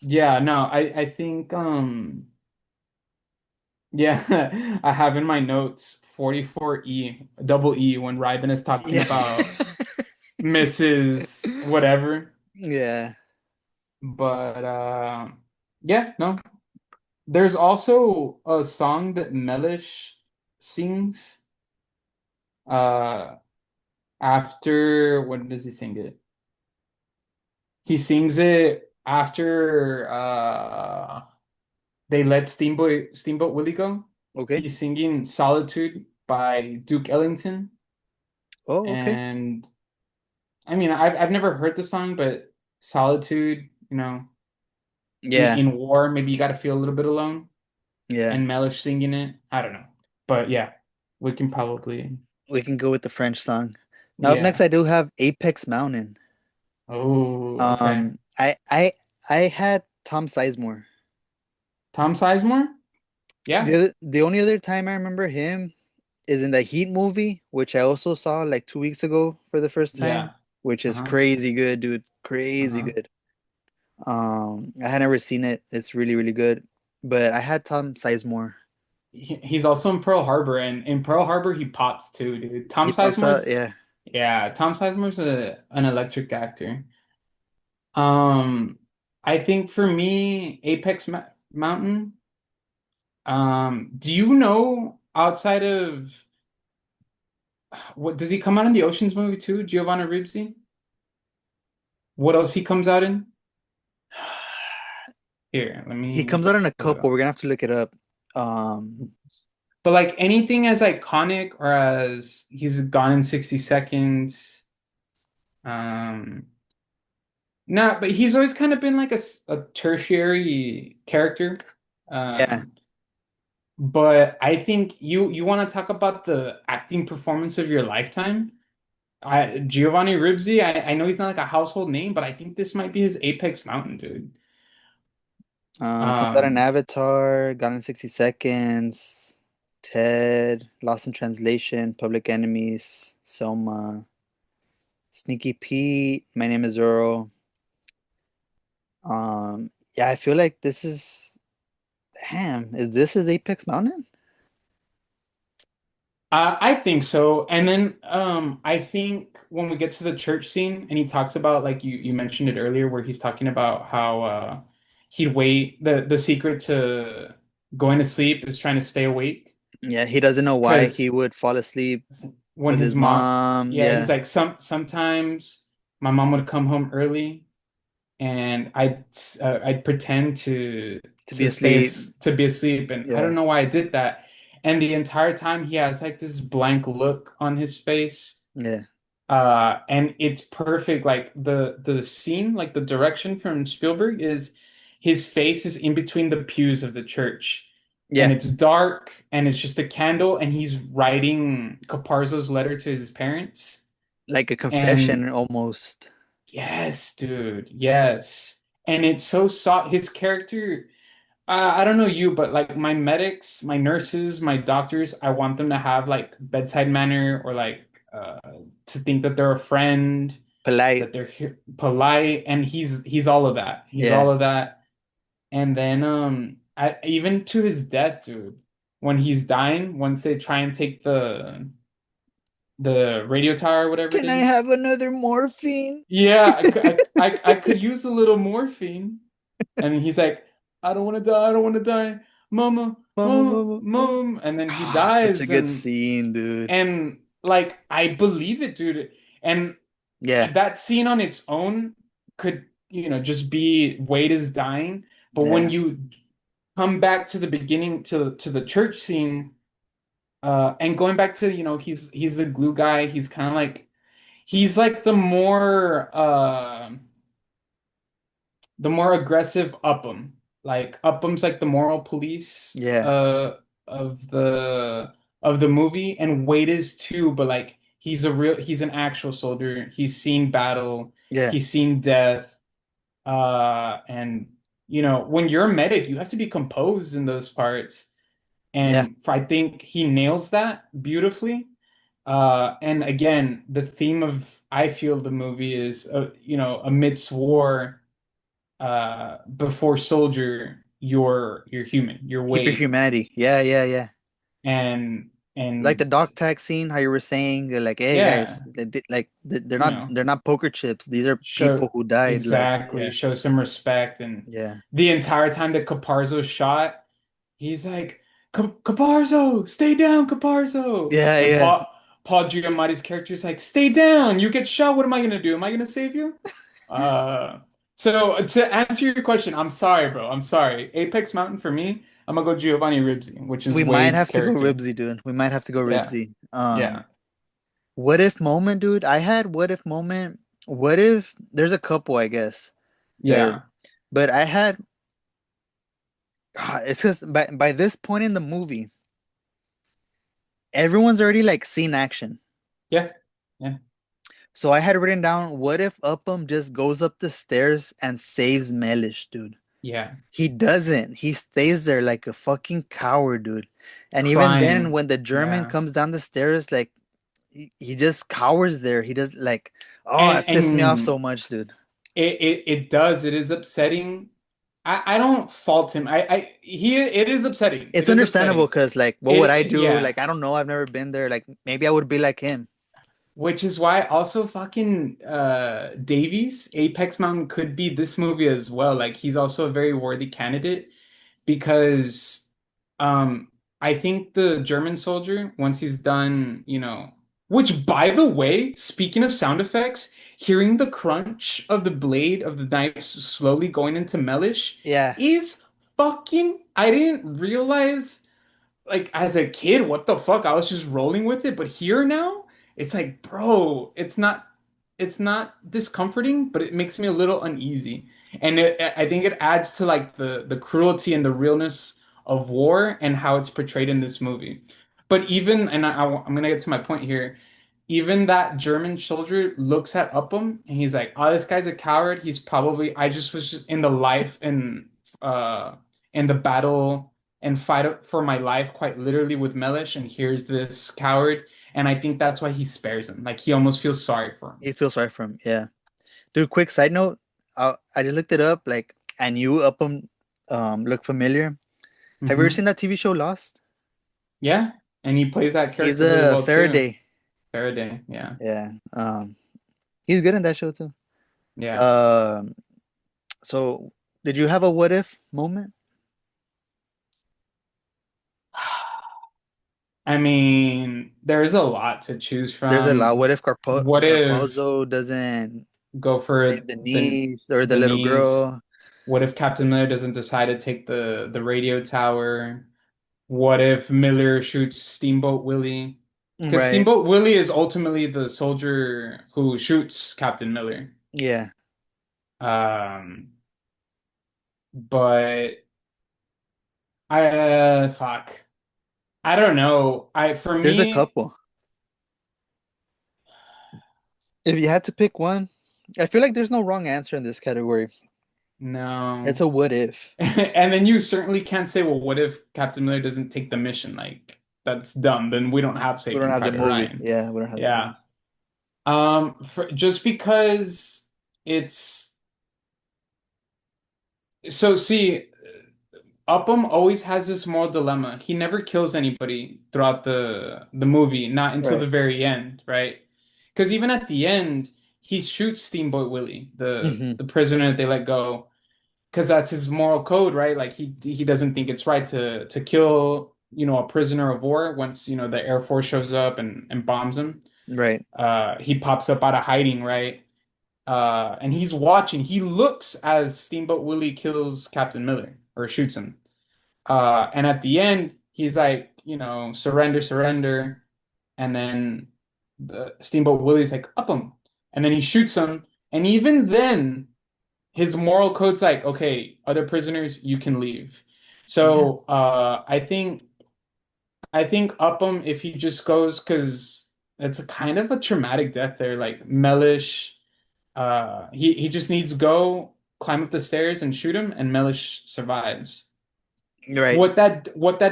yeah, no, I think yeah, I have in my notes 44E, double E when Ryben is talking Yeah. about Mrs. whatever. Yeah. But yeah, no. There's also a song that Mellish sings uh after when does he sing it? He sings it after they let Steamboat Willie go. Okay. He's singing Solitude by Duke Ellington. Oh, okay. And I mean I've never heard the song, but Solitude, Yeah, in war, maybe you gotta feel a little bit alone. yeah. And Mellish singing it. I don't know. But yeah, we can probably We can go with the French song. Now up next yeah. I do have Apex Mountain. Oh, okay. I had Tom Sizemore. Tom Sizemore? Yeah. The only other time I remember him is in the Heat movie, which I also saw like 2 weeks ago for the first time, Yeah. which is Uh-huh. crazy good, dude. Crazy Uh-huh. good. I had never seen it. It's really, really good. But I had Tom Sizemore. He's also in Pearl Harbor, and in Pearl Harbor he pops too, dude. He pops out, yeah. Tom Sizemore's an electric actor. Um, I think for me, Mountain. Do you know outside of what does he come out in the Ocean's movie too? Giovanni Ribisi? What else he comes out in? Here, let He me comes out in a pull it couple. up. We're gonna have to look it up. Um, But like anything as iconic or as he's gone in 60 seconds. Um, no, but he's always kind of been like a tertiary character. yeah, Um, but I think you want to talk about the acting performance of your lifetime. Giovanni Ribisi, I know he's not like a household name, but I think this might be his Apex Mountain, dude. comes out in Um, Avatar, Gone in 60 Seconds, Ted, Lost in Translation, Public Enemies, Selma, Sneaky Pete, My Name is Earl. Yeah, I feel like this is, damn, is this his Apex Mountain? I think so. And then I think when we get to the church scene and he talks about like you mentioned it earlier where he's talking about how he'd wait the secret to going to sleep is trying to stay awake Yeah, he doesn't know why he because would fall asleep when with his his mom, mom. yeah, he's Yeah, like sometimes my mom would come home early and I'd pretend to be asleep. to be asleep, and I don't Yeah, know why I did that. And the entire time he has like this blank look on his face, yeah, and it's perfect. Like the scene, like the direction from Spielberg is his face is in between the pews of the church. And yeah, it's dark, and it's just a candle, and he's writing Caparzo's letter to his parents. like a And confession almost. yes, dude. Yes. And it's so soft. His character, I don't know you, but like my medics, my nurses, my doctors, I want them to have like bedside manner or like to think that they're a friend, Polite. that they're polite, and he's all of that. He's Yeah, all of that. And then even to his death, dude, when he's dying, once they try and take the radio tower or whatever it can I have is. another morphine? Yeah, I could use a little morphine. And then he's like, I don't want to die. I don't want to die. Mama, Mama, mama, mama, mama. mom. And then he Ah, such a dies. good scene, dude. And like, I believe it, dude. And Yeah, that scene on its own could, just be Wade is dying. But when yeah, you come back to the beginning to the church scene, and going back to, he's a glue guy. He's like the more aggressive Upham. Like Upham's like the moral police yeah, of the movie, and Wade is too, but like he's an actual soldier. He's seen battle, yeah, he's seen death. And when you're a medic, you have to be composed in those parts. yeah. And I think he nails that beautifully. And again, the theme of I feel the movie is amidst war, before soldier, you're human, you're Keep your Wade, humanity. Yeah, yeah, yeah. and Like the and dog tag scene, how you were saying, they're like, "Hey yeah, guys, like they're you not know, they're not poker chips. These are show people who died." Like, exactly, yeah, show some respect, and yeah, the entire time that Caparzo shot, he's like, Caparzo, stay down, Caparzo. Yeah, And yeah. Paul Giamatti's character is like, stay down, you get shot. What am I gonna do? Am I gonna save you? Uh, so to answer your question, I'm sorry, bro. I'm sorry. Apex Mountain for me, I'm gonna go Giovanni Ribisi, which is We might Wade's have to go character. Ribsy, dude. We might have to go Yeah, Ribsy. yeah, What if moment, dude? I had what if moment. What if there's a couple, I guess. Uh, yeah, but I had it's just by this point in the movie, everyone's already like seen action. yeah, yeah, So I had written down, what if Upham just goes up the stairs and saves Mellish, dude? yeah. He doesn't. He stays there like a fucking coward, dude. And even then, Crying. when the German Yeah. comes down the stairs, like he just cowers there. He does like, oh, it pissed me off so And much, dude. it does. It is upsetting. I don't fault him. It is upsetting. It's It is understandable upsetting. because, like, what would I do? Yeah. Like, I don't know. I've never been there. Like, maybe I would be like him. Which is why also fucking Davies, Apex Mountain could be this movie as well. Like he's also a very worthy candidate because um I think the German soldier, once he's done, which by the way, speaking of sound effects, hearing the crunch of the blade of the knife slowly going into Mellish Yeah, is fucking, I didn't realize like as a kid, what the fuck? I was just rolling with it, but here now, it's like, bro, it's not discomforting, but it makes me a little uneasy. And I think it adds to like the cruelty and the realness of war and how it's portrayed in this movie. But even, and I'm gonna get to my point here, even that German soldier looks at Upham and he's like, "Oh, this guy's a coward. He's probably I just was just in the life and in the battle and fight for my life quite literally with Mellish, and here's this coward." And I think that's why he spares him. Like he almost feels sorry for him. you feel sorry for him. Yeah, dude. Quick side note. I just looked it up. Like, I knew Upham looked familiar. Have you ever Hmm. seen that TV show Lost? Yeah, and he plays that He's character really a well too. Faraday. Faraday. Yeah, Yeah. He's good in that show too. yeah. Um, so did you have a what if moment? I mean, there's a lot to choose There's a lot. from. What if What if Carpozo doesn't go for save the the niece or the the little knees? girl? What if Captain Miller doesn't decide to take the radio tower? What if Miller shoots Steamboat Willie? Because Right. Steamboat Willie is ultimately the soldier who shoots Captain Miller. Yeah. Um, but fuck. I don't know. For There's a me, couple. If you had to pick one, I feel like there's no wrong answer in this category. It's no. a what if. And then you certainly can't say, well, what if Captain Miller doesn't take the mission? Like, that's dumb. Then we don't have We don't Saving have the Private movie. Ryan. Yeah, we don't have the Yeah. movie. Just because it's so see, Upham always has this moral dilemma. He never kills anybody throughout the movie, not until the Right. very end, right? Because even at the end, he shoots Steamboat Willie, the Hmm. the prisoner that they let go, because that's his moral code, right? Like he doesn't think it's right to kill, a prisoner of war once, the Air Force shows up and bombs him. Right. He pops up out of hiding, right? And he's watching. He looks as Steamboat Willie kills Captain Miller or shoots him. And at the end, he's like, surrender, surrender. And then the Steamboat Willie's like, up him. And then he shoots him. And even then, his moral code's like, okay, other prisoners, you can leave. Yeah. So I think Upham, if he just goes, because it's a kind of a traumatic death there, like Mellish, he just needs to go climb up the stairs and shoot him, and Mellish survives. Right. What that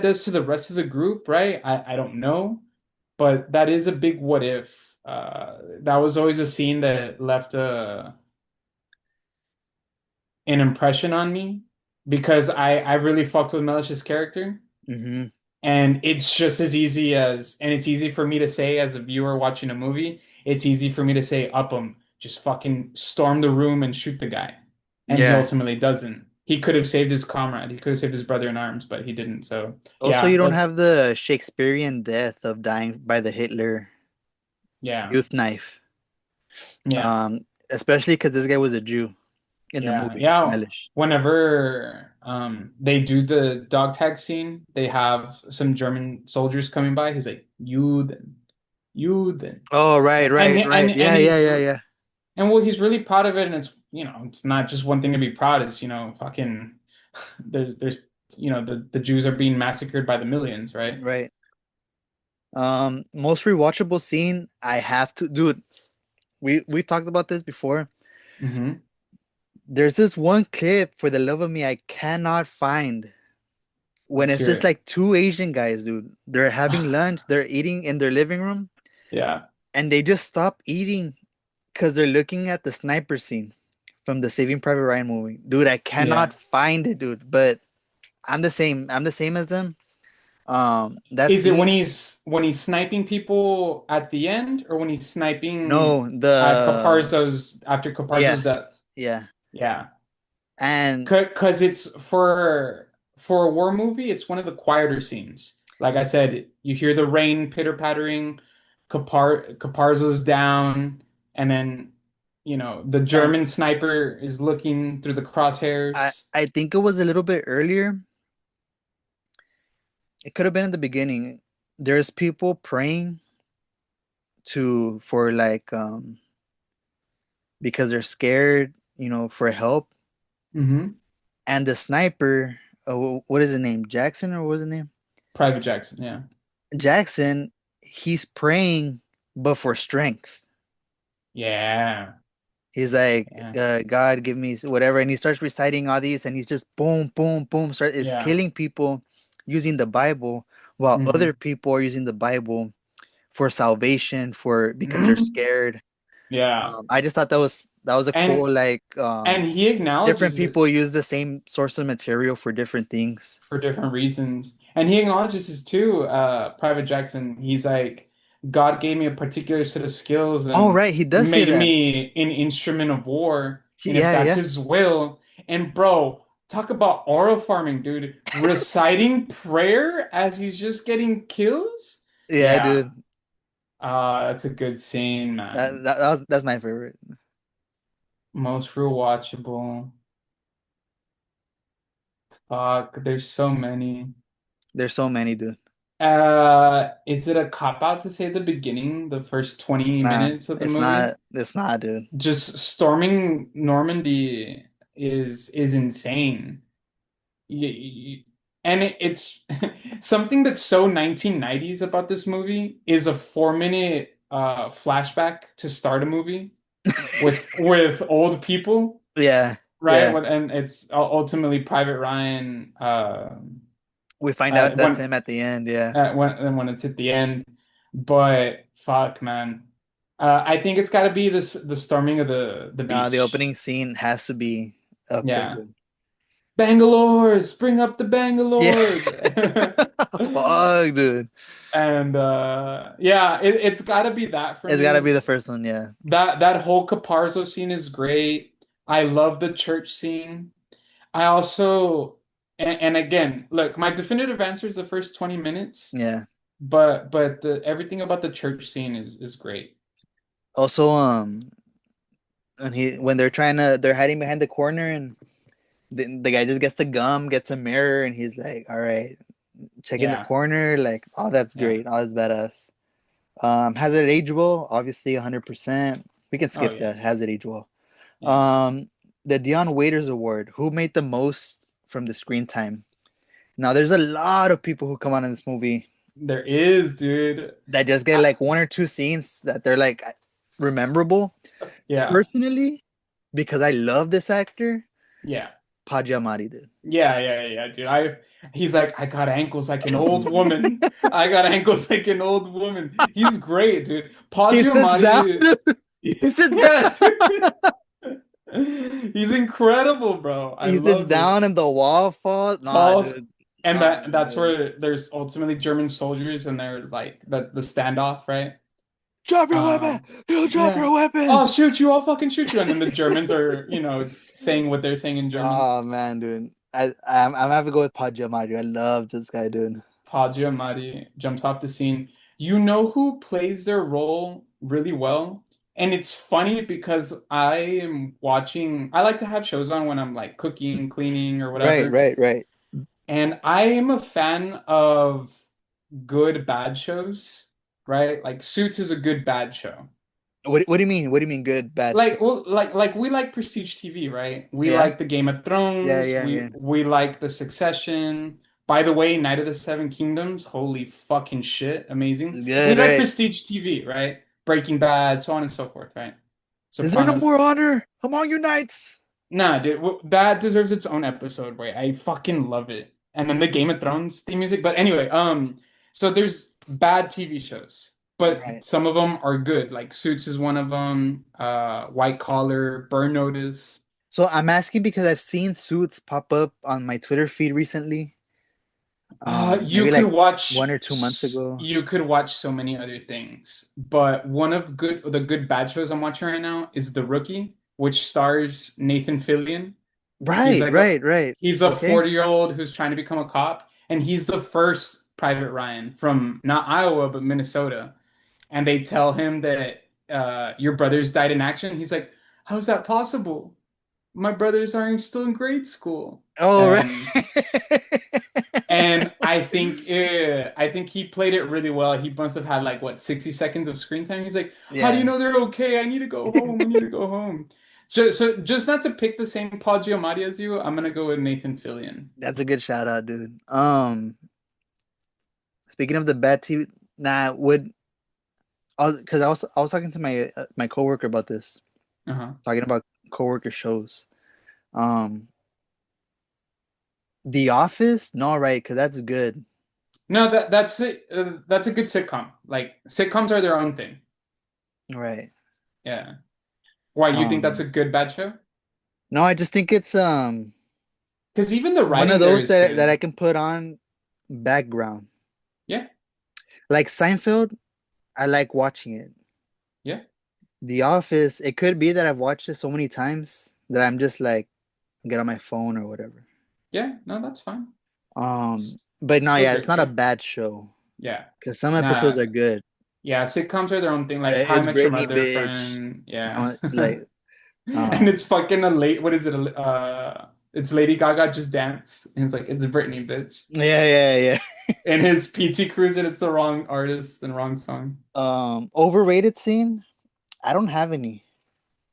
does to the rest of the group, right? I don't know, but that is a big what if. That was always a scene that left an impression on me because I really fucked with Mellish's character. Hmm. And it's just as easy and it's easy for me to say as a viewer watching a movie, it's easy for me to say, Upham, just fucking storm the room and shoot the guy. And he Yeah. ultimately doesn't. he could have saved his comrade. He could have saved his brother in arms, but he didn't. So Also, yeah, you don't have the Shakespearean death of dying by the Hitler yeah, youth knife. yeah. Especially because this guy was a Jew in the Yeah, movie, yeah. Mellish. Whenever they do the dog tag scene, they have some German soldiers coming by. He's like, Juden, Juden. Oh, right, And right, right. and Yeah, yeah, yeah, yeah. and well, he's really proud of it, and it's it's not just one thing to be proud. It's fucking there's the Jews are being massacred by the millions, right? Right. Most rewatchable scene I have to, dude. We've talked about this before. Hmm. There's this one clip for the love of me I cannot find when Let's it's hear just it. like two Asian guys, dude. They're having lunch, they're eating in their living room, Yeah, and they just stop eating because they're looking at the sniper scene from the Saving Private Ryan movie. Dude, I cannot yeah. find it, dude. But I'm the same. I'm the same as them. That Is it scene. when he's sniping people at the end, or when he's sniping No, at the Caparzo's after yeah, Caparzo's death? yeah, Yeah, and because it's for a war movie, it's one of the quieter scenes. Like I said, you hear the rain pitter pattering, Caparzo's down, and then the um, German sniper is looking through the crosshairs. I think it was a little bit earlier. It could have been in the beginning. There's people praying to for like because they're scared, for help. Hmm. And the sniper, what is his name? Jackson or what was his name? Private Jackson, yeah, Jackson, he's praying, but for strength. yeah, He's like, yeah, God, give me whatever, and he starts reciting all these, and he's just boom, boom, boom, is yeah. killing people using the Bible, while other Hmm. people are using the Bible for salvation, for because they're Hmm. scared. Yeah. I just thought that was a And cool like he different acknowledges it people use the same source of material for different things. for different reasons. And he acknowledges this too, Private Jackson. He's like, God gave me a particular set of skills Oh, and right, he does say made that. me an instrument of war. And if Yeah, that's yeah, his will, and bro, talk about aura farming, dude. Reciting prayer as he's just getting kills? yeah, Yeah. dude. That's a good scene, That, man. that, that was that's my favorite. Most rewatchable. Fuck, there's so many. There's so many, dude. Is it a cop out to say the beginning, the first 20 Nah, minutes of the it's movie? not. It's not, dude. Just storming Normandy is insane. And it's something that's so 1990s about this movie is a 4-minute flashback to start a movie with old people, Yeah, right? yeah. And it's ultimately Private Ryan We find out that's when him at the end. Yeah. when it's at the end. But fuck, man, I think it's got to be the storming of the No, the beach. opening scene has to be up there, Yeah, dude. Bangalores, bring up the Yeah. Bangalores. Fuck, dude. And yeah, it's got to be that for It's gotta me. be the first one. Yeah. That whole Caparzo scene is great. I love the church scene. I also and again, look, my definitive answer is the first 20 minutes. Yeah. But the everything about the church scene is great. Also, and when they're hiding behind the corner, and the guy just gets the gum, gets a mirror, and he's like, "All right, check in the Yeah. corner." Like, oh, that's Yeah. great. Oh, that's badass. Has it aged well? Obviously, 100%. We can Oh skip yeah. that. Has it aged well? Yeah. Um, the Dion Waiters Award. Who made the most from the screen time? Now, there's a lot of people who come out in this movie There is, dude. that just get I, like one or two scenes that they're like memorable. yeah. Personally, because I love this actor, Yeah. Pajamari did. Yeah, dude. He's like, I got ankles like an old woman. I got ankles like an old woman. He's great, dude. Paul He sits down, Giamatti. dude. He sits Yeah, down. dude. He's incredible, bro. I He sits love down it. and the wall falls. Nah, Falls, dude. and Nah, that's dude. where there's ultimately German soldiers and they're like the standoff, right? Drop your weapon! Um, You drop yeah. your weapon! I'll shoot you, I'll fucking shoot you. And then the Germans are, saying what they're saying in German. Oh man, dude. I'm gonna have to go with Pajama, dude. I love this guy, dude. Padre Amari jumps off the scene. You know who plays their role really well? And it's funny because I like to have shows on when I'm like cooking, cleaning, or Right, whatever. right, right. And I am a fan of good bad shows, right? Like Suits is a good bad show. What do you mean? What do you mean good, bad show? Like we like prestige TV, right? We Yeah? like the Game of Yeah, Thrones, yeah, yeah. we like the Succession. By the way, Night of the Seven Kingdoms, holy fucking shit, amazing. We Good, like right? prestige TV, right? Breaking Bad, so on and so forth, right? Is there no Sopranos. more honor among you knights? Nah, dude, that deserves its own episode, right? I fucking love it. And then the Game of Thrones theme music. But anyway, so there's bad TV shows, but Right. some of them are good. Like Suits is one of them. White Collar, Burn Notice. So I'm asking because I've seen Suits pop up on my Twitter feed recently. You Maybe could like watch 1 or 2 months ago. you could watch so many other things, but one of the good bad shows I'm watching right now is The Rookie, which stars Nathan Fillion. He's Right, like a right, right. he's a Okay. 40-year-old who's trying to become a cop, and he's the first Private Ryan from not Iowa but Minnesota. And they tell him that your brothers died in action. He's like, "How's that possible? My brothers are still in grade school." Oh, right. And I think he played it really well. He must have had like what 60 seconds of screen time. He's like, "How do you Yeah. know they're okay? I need to go home. I need to go home." Just not to pick the same Paul Giamatti as you, I'm gonna go with Nathan Fillion. That's a good shout out, dude. Speaking of the bad TV, nah, would because I was talking to my coworker about this, Uh-huh. talking about coworker shows. Um, The Office, no, right? Because that's good, No, that's it. That's a good sitcom. Like sitcoms are their own thing. right? Yeah. Why you think that's a Um, good bad show? no, I just think it's Because even the one of writing there those is that I good. can put on background. Yeah. Like Seinfeld, I like watching it. Yeah. The Office, it could be that I've watched it so many times that I'm just like get on my phone or whatever. Yeah. No, that's fine. But no, Still yeah, it's great not a show. bad show Yeah. because some episodes Nah. are good. Yeah, sitcoms are their own thing. Like How I It's Met Your Brittany, Mother, bitch. friend. Yeah. Like, And um, it's fucking a late, what is it? It's Lady Gaga Just Dance. And it's like, it's Britney, bitch. yeah, yeah, yeah. And his PT Cruise, and it's the wrong artist and wrong song. Overrated scene? I don't have any.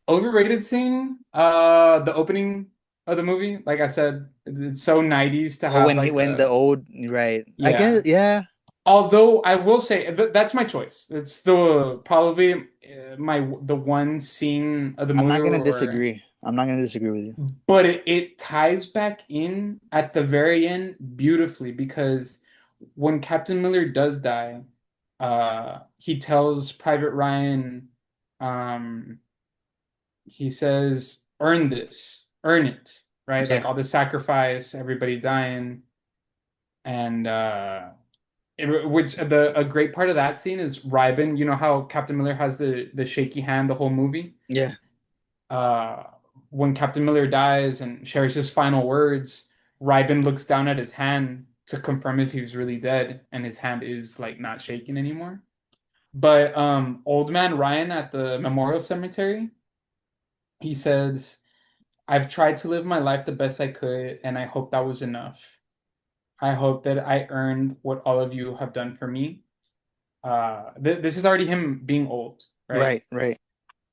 Overrated scene, the opening of the movie. Like I said, it's so 90s to Oh, have when the old, right? I guess, yeah. yeah. Although I will say that's my choice. It's the probably the one scene of the I'm movie not gonna where disagree. I'm not gonna disagree with you. but it ties back in at the very end beautifully because when Captain Miller does die, he tells Private Ryan, um, he says, "Earn this, earn it," right? Like Yeah, all the sacrifice, everybody dying, and which a great part of that scene is Ryben. You know how Captain Miller has the shaky hand the whole movie. yeah, uh, when Captain Miller dies and shares his final words, Ryben looks down at his hand to confirm if he was really dead, and his hand is like not shaking anymore. But old man Ryan at the memorial cemetery, he says, "I've tried to live my life the best I could, and I hope that was enough. I hope that I earned what all of you have done for me." This is already him being old, right? right, right.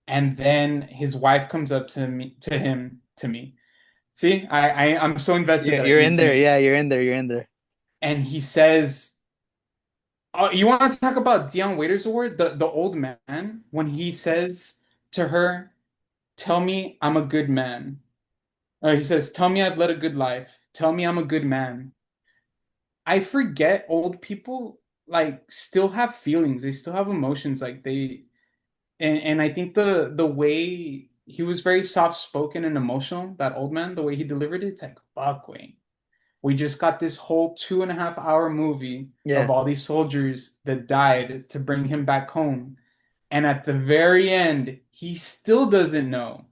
And then his wife comes up to me. See, I'm so invested that I You're can in there. sing. Yeah, you're in there. You're in there. And he says, "Oh, you want to talk about Dion Waiters Award? The old man when he says to her, 'Tell me I'm a good man.'" He says, "Tell me I've led a good life. Tell me I'm a good man." I forget old people like still have feelings. They still have emotions. Like they and I think the way he was very soft spoken and emotional, that old man, the way he delivered it, it's like, fuck, Wayne. We just got this whole 2.5 hour movie of Yeah, all these soldiers that died to bring him back home. And at the very end, he still doesn't know,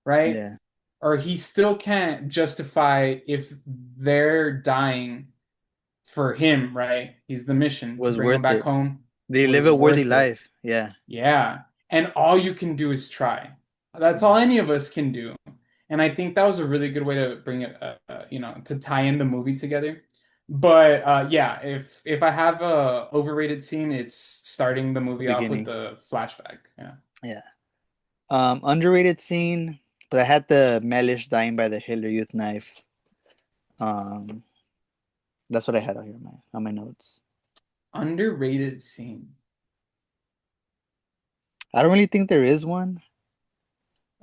right? Yeah. Or he still can't justify if they're dying for him, right? He's the mission to Was bring him worth back it. home Did he live was a worthy worth it. life? Yeah. Yeah. And all you can do is try. That's all Yeah. any of us can do. And I think that was a really good way to bring it, to tie in the movie together. But yeah, if I have a overrated scene, it's starting the The movie off with beginning. the flashback. Yeah. Yeah. Underrated scene, but I had the Mellish dying by the Hitler Youth knife. Um, that's what I had out here on my notes. Underrated scene. I don't really think there is one.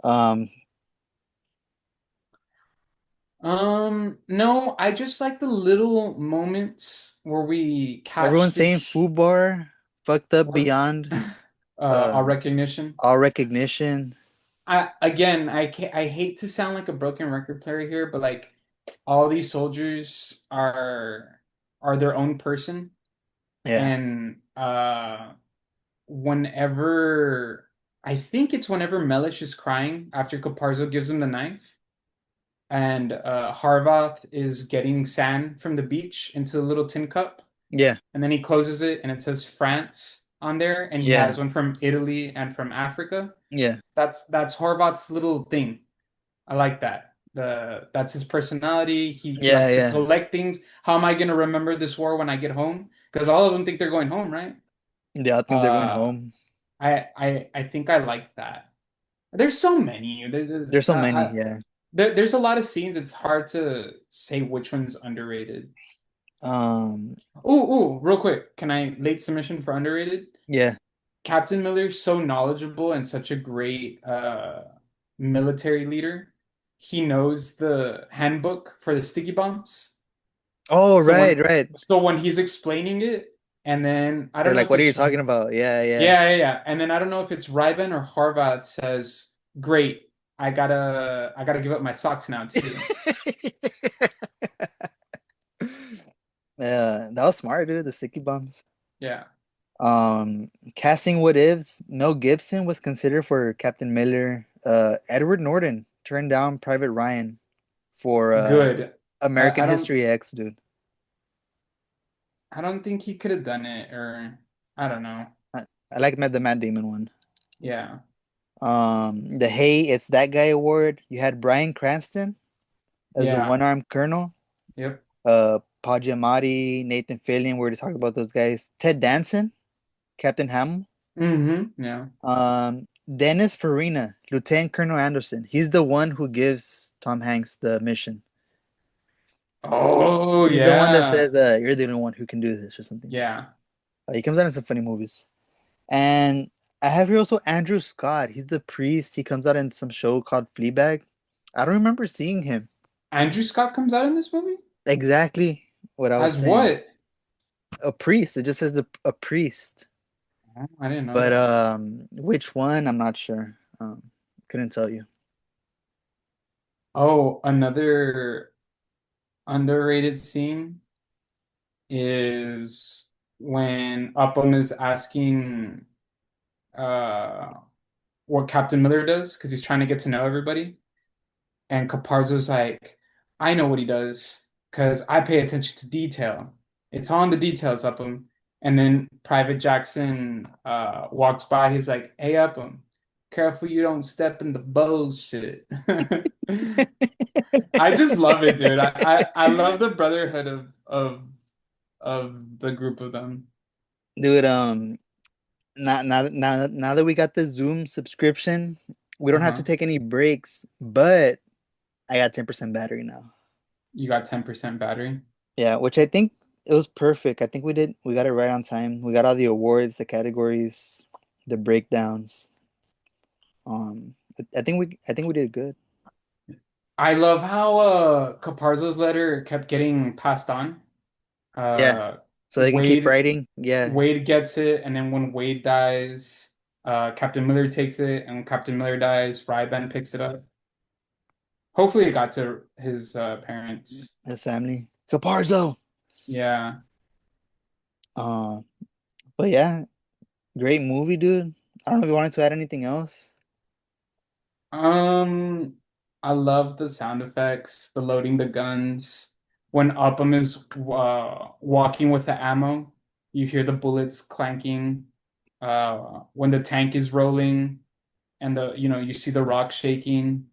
Um, No, I just like the little moments where we catch Everyone's the saying food bar fucked up where beyond our uh recognition. all recognition. I hate to sound like a broken record player here, but like all these soldiers are their own person, Yeah. and whenever I think it's whenever Mellish is crying after Caparzo gives him the knife, and Harvath is getting sand from the beach into the little tin cup, Yeah. and then he closes it and it says France on there, and he Yeah. has one from Italy and from Africa. Yeah. That's Horvath's little thing. I like that. That's his personality. He Yeah. likes to Yeah. collect things. How am I gonna remember this war when I get home? Because all of them think they're going home, right? Yeah, I think they're going Uh, home. I think I like that. There's so many. There's so many. Yeah. There's a lot of scenes. It's hard to say which one's underrated. Um, Real quick, can I late submission for underrated? yeah. Captain Miller's so knowledgeable and such a great military leader. He knows the handbook for the sticky bombs. Oh, So right, right. when he's explaining it, and then I They're don't know like, if what are you it's talking about? Yeah, yeah. yeah, and then I don't know if it's Ryben or Harvat says, "Great, I gotta give up my socks now too." Yeah, that was smart, dude. The sticky bombs. Yeah, Casting what ifs. Mel Gibson was considered for Captain Miller. Edward Norton turned down Private Ryan for good. I American don't History X, dude. I don't think he could have done it, or I don't know. I like the Matt Damon one. Yeah, The Hey, It's That Guy award. You had Bryan Cranston as a yeah, one-armed colonel. yep. Paul Giamatti, Nathan Fillion. We're to talk about those guys. Ted Danson, Captain Hamill. Yeah. Dennis Farina, Lieutenant Colonel Anderson. He's the one who gives Tom Hanks the mission. Oh He's the one that yeah. says, "You're the only one who can do this" or something. Yeah. He comes out in some funny movies. And I have here also Andrew Scott. He's the priest. He comes out in some show called Fleabag. I don't remember seeing him. Andrew Scott comes out in this movie? Exactly what I was As saying. what? A priest. It just says a priest. Oh, I didn't know But that. which one? I'm not sure. Couldn't tell you. Oh, another underrated scene is when Upham is asking uh what Captain Miller does because he's trying to get to know everybody. And Caparzo's like, I know what he does because I pay attention to detail. It's on the details, Upham. And then Private Jackson walks by. He's like, hey, Upham, careful you don't step in the bullshit. I just love it, dude. I love the brotherhood of the group of them. Dude, now that we got the Zoom subscription, we don't have to Uh-huh. take any breaks, but I got 10% battery now. You got 10% battery. Yeah, which I think it was perfect. I think we got it right on time. We got all the awards, the categories, the breakdowns. I think we did good. I love how Caparzo's letter kept getting passed on. Yeah. Uh, So they can keep Wade writing. Yeah. Wade gets it, and then when Wade dies, Captain Miller takes it, and when Captain Miller dies, Ryben picks it up. Hopefully, it got to his parents. His family. Caparzo. Yeah, Uh, but yeah, great movie, dude. I don't know if you wanted to add anything else. Um, I love the sound effects, the loading the guns. When Upham is walking with the ammo, you hear the bullets clanking. When the tank is rolling and you see the rock shaking.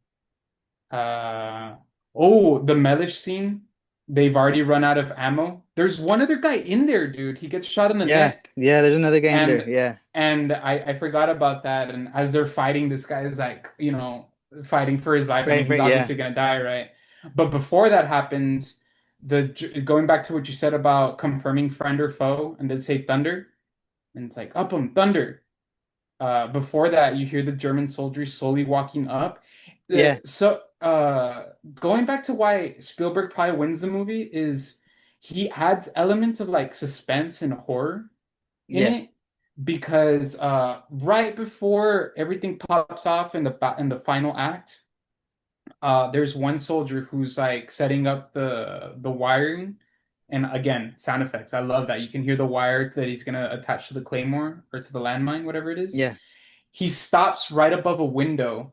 Uh, oh, the Mellish scene. They've already run out of ammo. There's one other guy in there, dude. He gets shot in the Yeah, neck. yeah. There's another guy in there. And Yeah, I forgot about that. And as they're fighting, this guy is like, fighting for his life. I right, mean, he's right. Yeah, obviously gonna die, right? But before that happens, going back to what you said about confirming friend or foe, and they say thunder, and it's like up 'em, thunder. Before that, you hear the German soldiers slowly walking up. yeah, Going back to why Spielberg probably wins the movie is he adds elements of like suspense and horror in yeah. it because right before everything pops off in the final act, there's one soldier who's like setting up the wiring, and again, sound effects. I love that. You can hear the wire that he's gonna attach to the claymore or to the landmine, whatever it is. Yeah. He stops right above a window,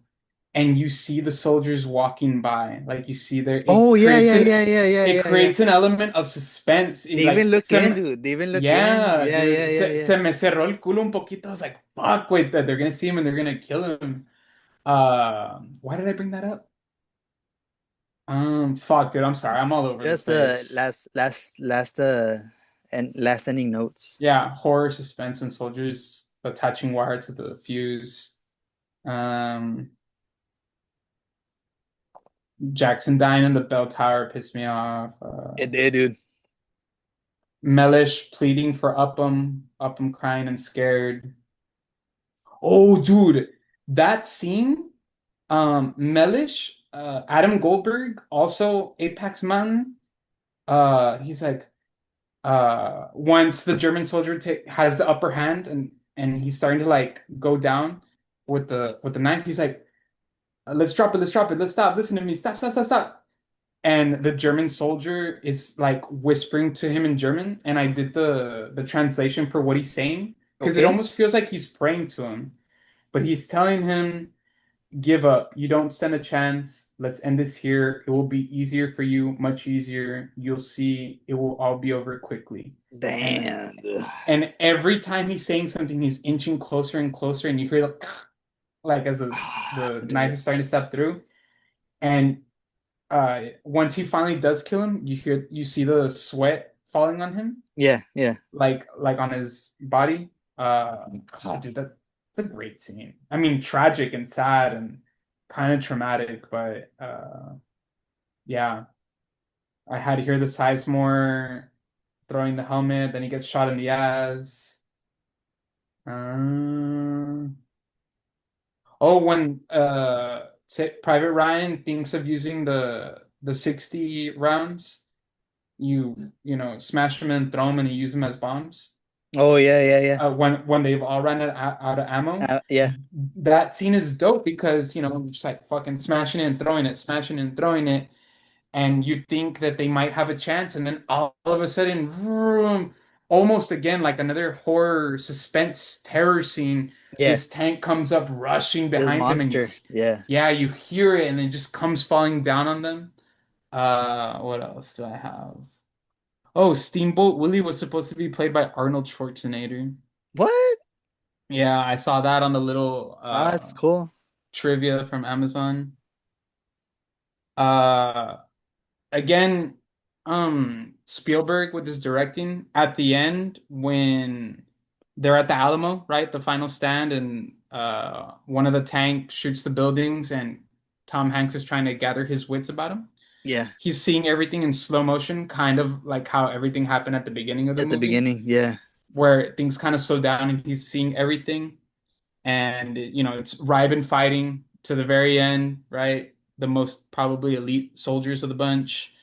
and you see the soldiers walking by. Like you see there, Oh yeah, yeah, yeah, yeah, yeah, it yeah, yeah. creates an element of suspense. They It even like look in, dude. They even look in. yeah, Yeah, yeah, dude. yeah, yeah. Se me cerró el culo un poquito. I was like, fuck, wait, that they're gonna see him and they're gonna kill him. Why did I bring that up? Fuck, dude, I'm sorry. I'm all over the Just place. and last ending notes. Yeah, horror, suspense, and soldiers attaching wire to the fuse. Um, Jackson dying in the bell tower pissed me off. It did, dude. Mellish pleading for Upham, Upham crying and scared. Oh, dude, that scene. Mellish, Adam Goldberg, also Apex Mountain. He's like, once the German soldier has the upper hand and he's starting to like go down with the knife, he's like, let's drop it, let's stop, listen to me, stop, stop, stop, stop. And the German soldier is like whispering to him in German, and I did the translation for what he's saying because it Okay. almost feels like he's praying to him, but he's telling him, give up. You don't stand a chance. Let's end this here. It will be easier for you, much easier. You'll see it will all be over quickly. And Damn, dude. and every time he's saying something, he's inching closer and closer, and you hear the like as the knife Dude. is starting to step through. And once he finally does kill him, you see the sweat falling on him, Yeah, yeah. like on his body. God, dude, that's a great scene. I mean, tragic and sad and kind of traumatic, but yeah, I had to hear the Sizemore throwing the helmet, then he gets shot in the ass. Um, oh, when Private Ryan thinks of using the 60 rounds, smash them and throw them and you use them as bombs. Oh yeah, yeah, yeah. When they've all run out of ammo, Yeah. that scene is dope because just like fucking smashing it and throwing it, smashing it and throwing it, and you think that they might have a chance, and then all of a sudden, vroom, almost again like another horror suspense terror scene, Yeah. this tank comes up rushing This behind them, and monster. Yeah. yeah, you hear it, and it just comes falling down on them. What else do I have? Oh, Steamboat Willie was supposed to be played by Arnold Schwarzenegger. What? Yeah, I saw that on the little Ah, that's cool. trivia from Amazon. Uh Again, Spielberg with his directing at the end when they're at the Alamo, right? The final stand, and one of the tank shoots the buildings and Tom Hanks is trying to gather his wits about him. Yeah. He's seeing everything in slow motion, kind of like how everything happened at the beginning of the At the movie, beginning. Yeah. where things kind of slow down and he's seeing everything. And it's Ryben fighting to the very end, right? The most probably elite soldiers of the bunch.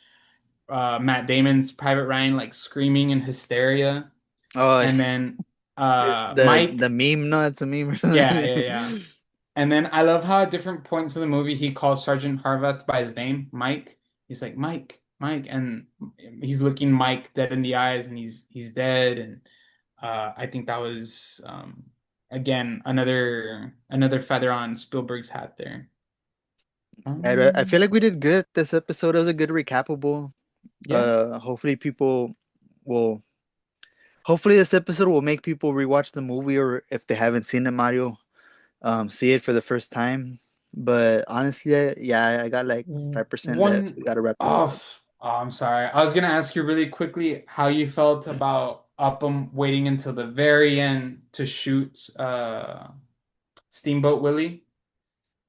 Matt Damon's Private Ryan like screaming in hysteria, Oh, and then the Mike, meme. No, it's a meme or yeah, something. yeah, yeah. And then I love how at different points of the movie he calls Sergeant Harvath by his name, Mike. He's like Mike, Mike, and he's looking Mike dead in the eyes, and he's dead. And I think that was again, another feather on Spielberg's hat there. I feel like we did good this episode. It was a good recapable. Yeah. Hopefully people will. Hopefully this episode will make people rewatch the movie, or if they haven't seen it, Mario, see it for the first time. But honestly, yeah, I got like 5% left. One We gotta wrap this up. off. Oh, I'm sorry. I was gonna ask you really quickly how you felt about Upham waiting until the very end to shoot Steamboat Willie.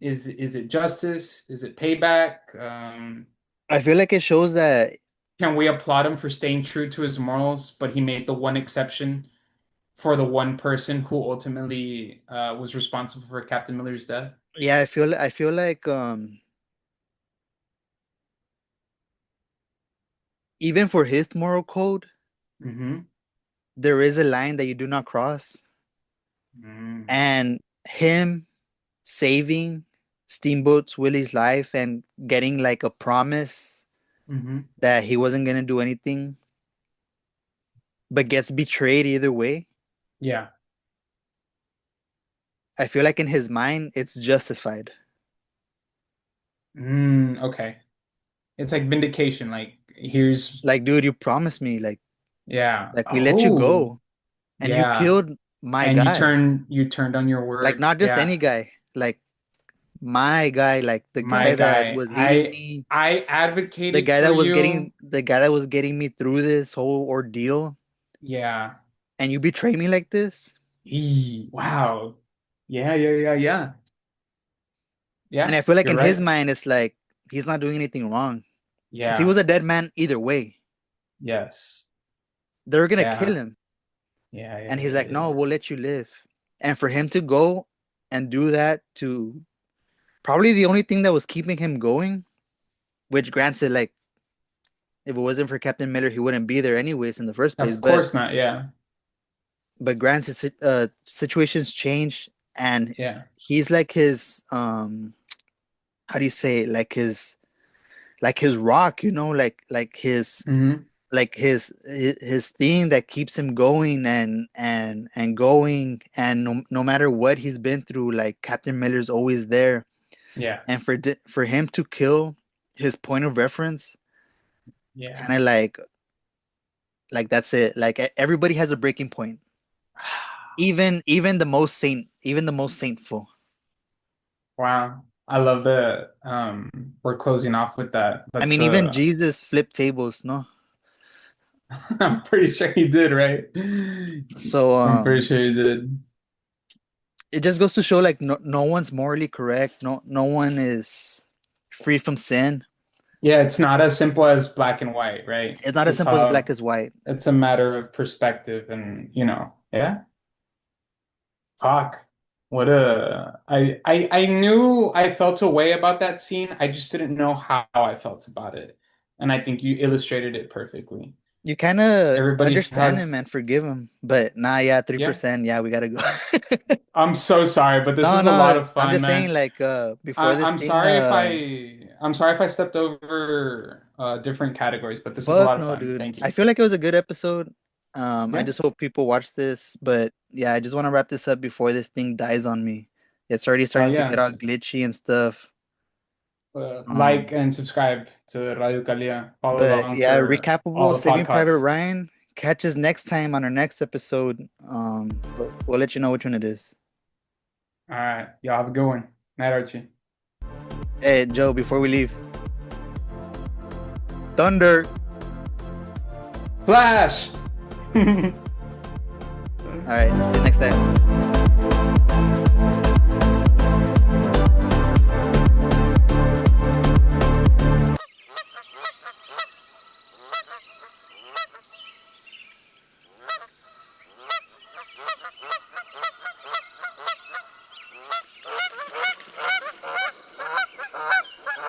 Is it justice? Is it payback? I feel like it shows that. Can we applaud him for staying true to his morals, but he made the one exception for the one person who ultimately was responsible for Captain Miller's death? Yeah, I feel like even for his moral code, Mm-hmm. there is a line that you do not cross. Mm-hmm. And him saving Steamboat's Willie's life and getting like a promise Mm-hmm. that he wasn't gonna do anything, but gets betrayed either way. Yeah. I feel like in his mind, it's justified. Okay. It's like vindication. Like here's Like, dude, you promised me, yeah. like we let you Oh, go, and you yeah. killed my And guy. you turned on your Like, word. not just Yeah. any guy, like my guy, like the My guy that guy. was eating me, I advocated for you. the guy that was getting me through this whole ordeal, Yeah. and you betray me like this. Wow. Yeah, yeah, yeah, yeah. And Yeah, I feel like you're in his right. mind, it's like he's not doing anything wrong because he Yeah. was a dead man either way. Yes. They're gonna kill Yeah. him, Yeah, yeah, and he's yeah, like, yeah, "No, yeah. we'll let you live." And for him to go and do that to probably the only thing that was keeping him going, which granted, like if it wasn't for Captain Miller, he wouldn't be there anyways in the first place. Of course not. Yeah. But granted, situations change, and Yeah. he's like his how do you say it? Like his rock, Hmm. his thing that keeps him going and going, and no matter what he's been through, like Captain Miller's always there. Yeah. And for him to kill his point of reference, Yeah. kind of like that's it. Like everybody has a breaking point, even the most saintful. Wow. I love that we're closing off with that. I That's mean, even Jesus flipped tables, no? I'm pretty sure he did, right? So I'm pretty sure he did. it just goes to show like no one's morally correct. No one is free from sin. Yeah, it's not as simple as black and white, right? It's not as It's simple as black as white. it's a matter of perspective and yeah. Fuck. What a I knew I felt a way about that scene. I just didn't know how I felt about it. And I think you illustrated it perfectly. You kind of Everybody understand him has and forgive him, but nah, yeah, yeah. 3%. Yeah, we gotta go. I'm so sorry, but this No, was a lot no, of I'm fun, just saying man. like before this I'm thing sorry if I'm sorry if I stepped over different categories, but this was a fuck lot of no, fun. dude. Thank I you. feel like it was a good episode. I Yeah. just hope people watch this, but yeah, I just want to wrap this up before this thing dies on me. It's already Oh starting to yeah. get all glitchy and stuff. Like Um, and subscribe to Radio Calia. Follow but along yeah, for all recapable the Saving Private podcasts. Ryan. Catch us next time on our next episode. But we'll let you know which one it is. All right. Y'all have a good one. Night, Archie. Hey, Joe, before we leave, Thunder. Flash! All right, see you next time.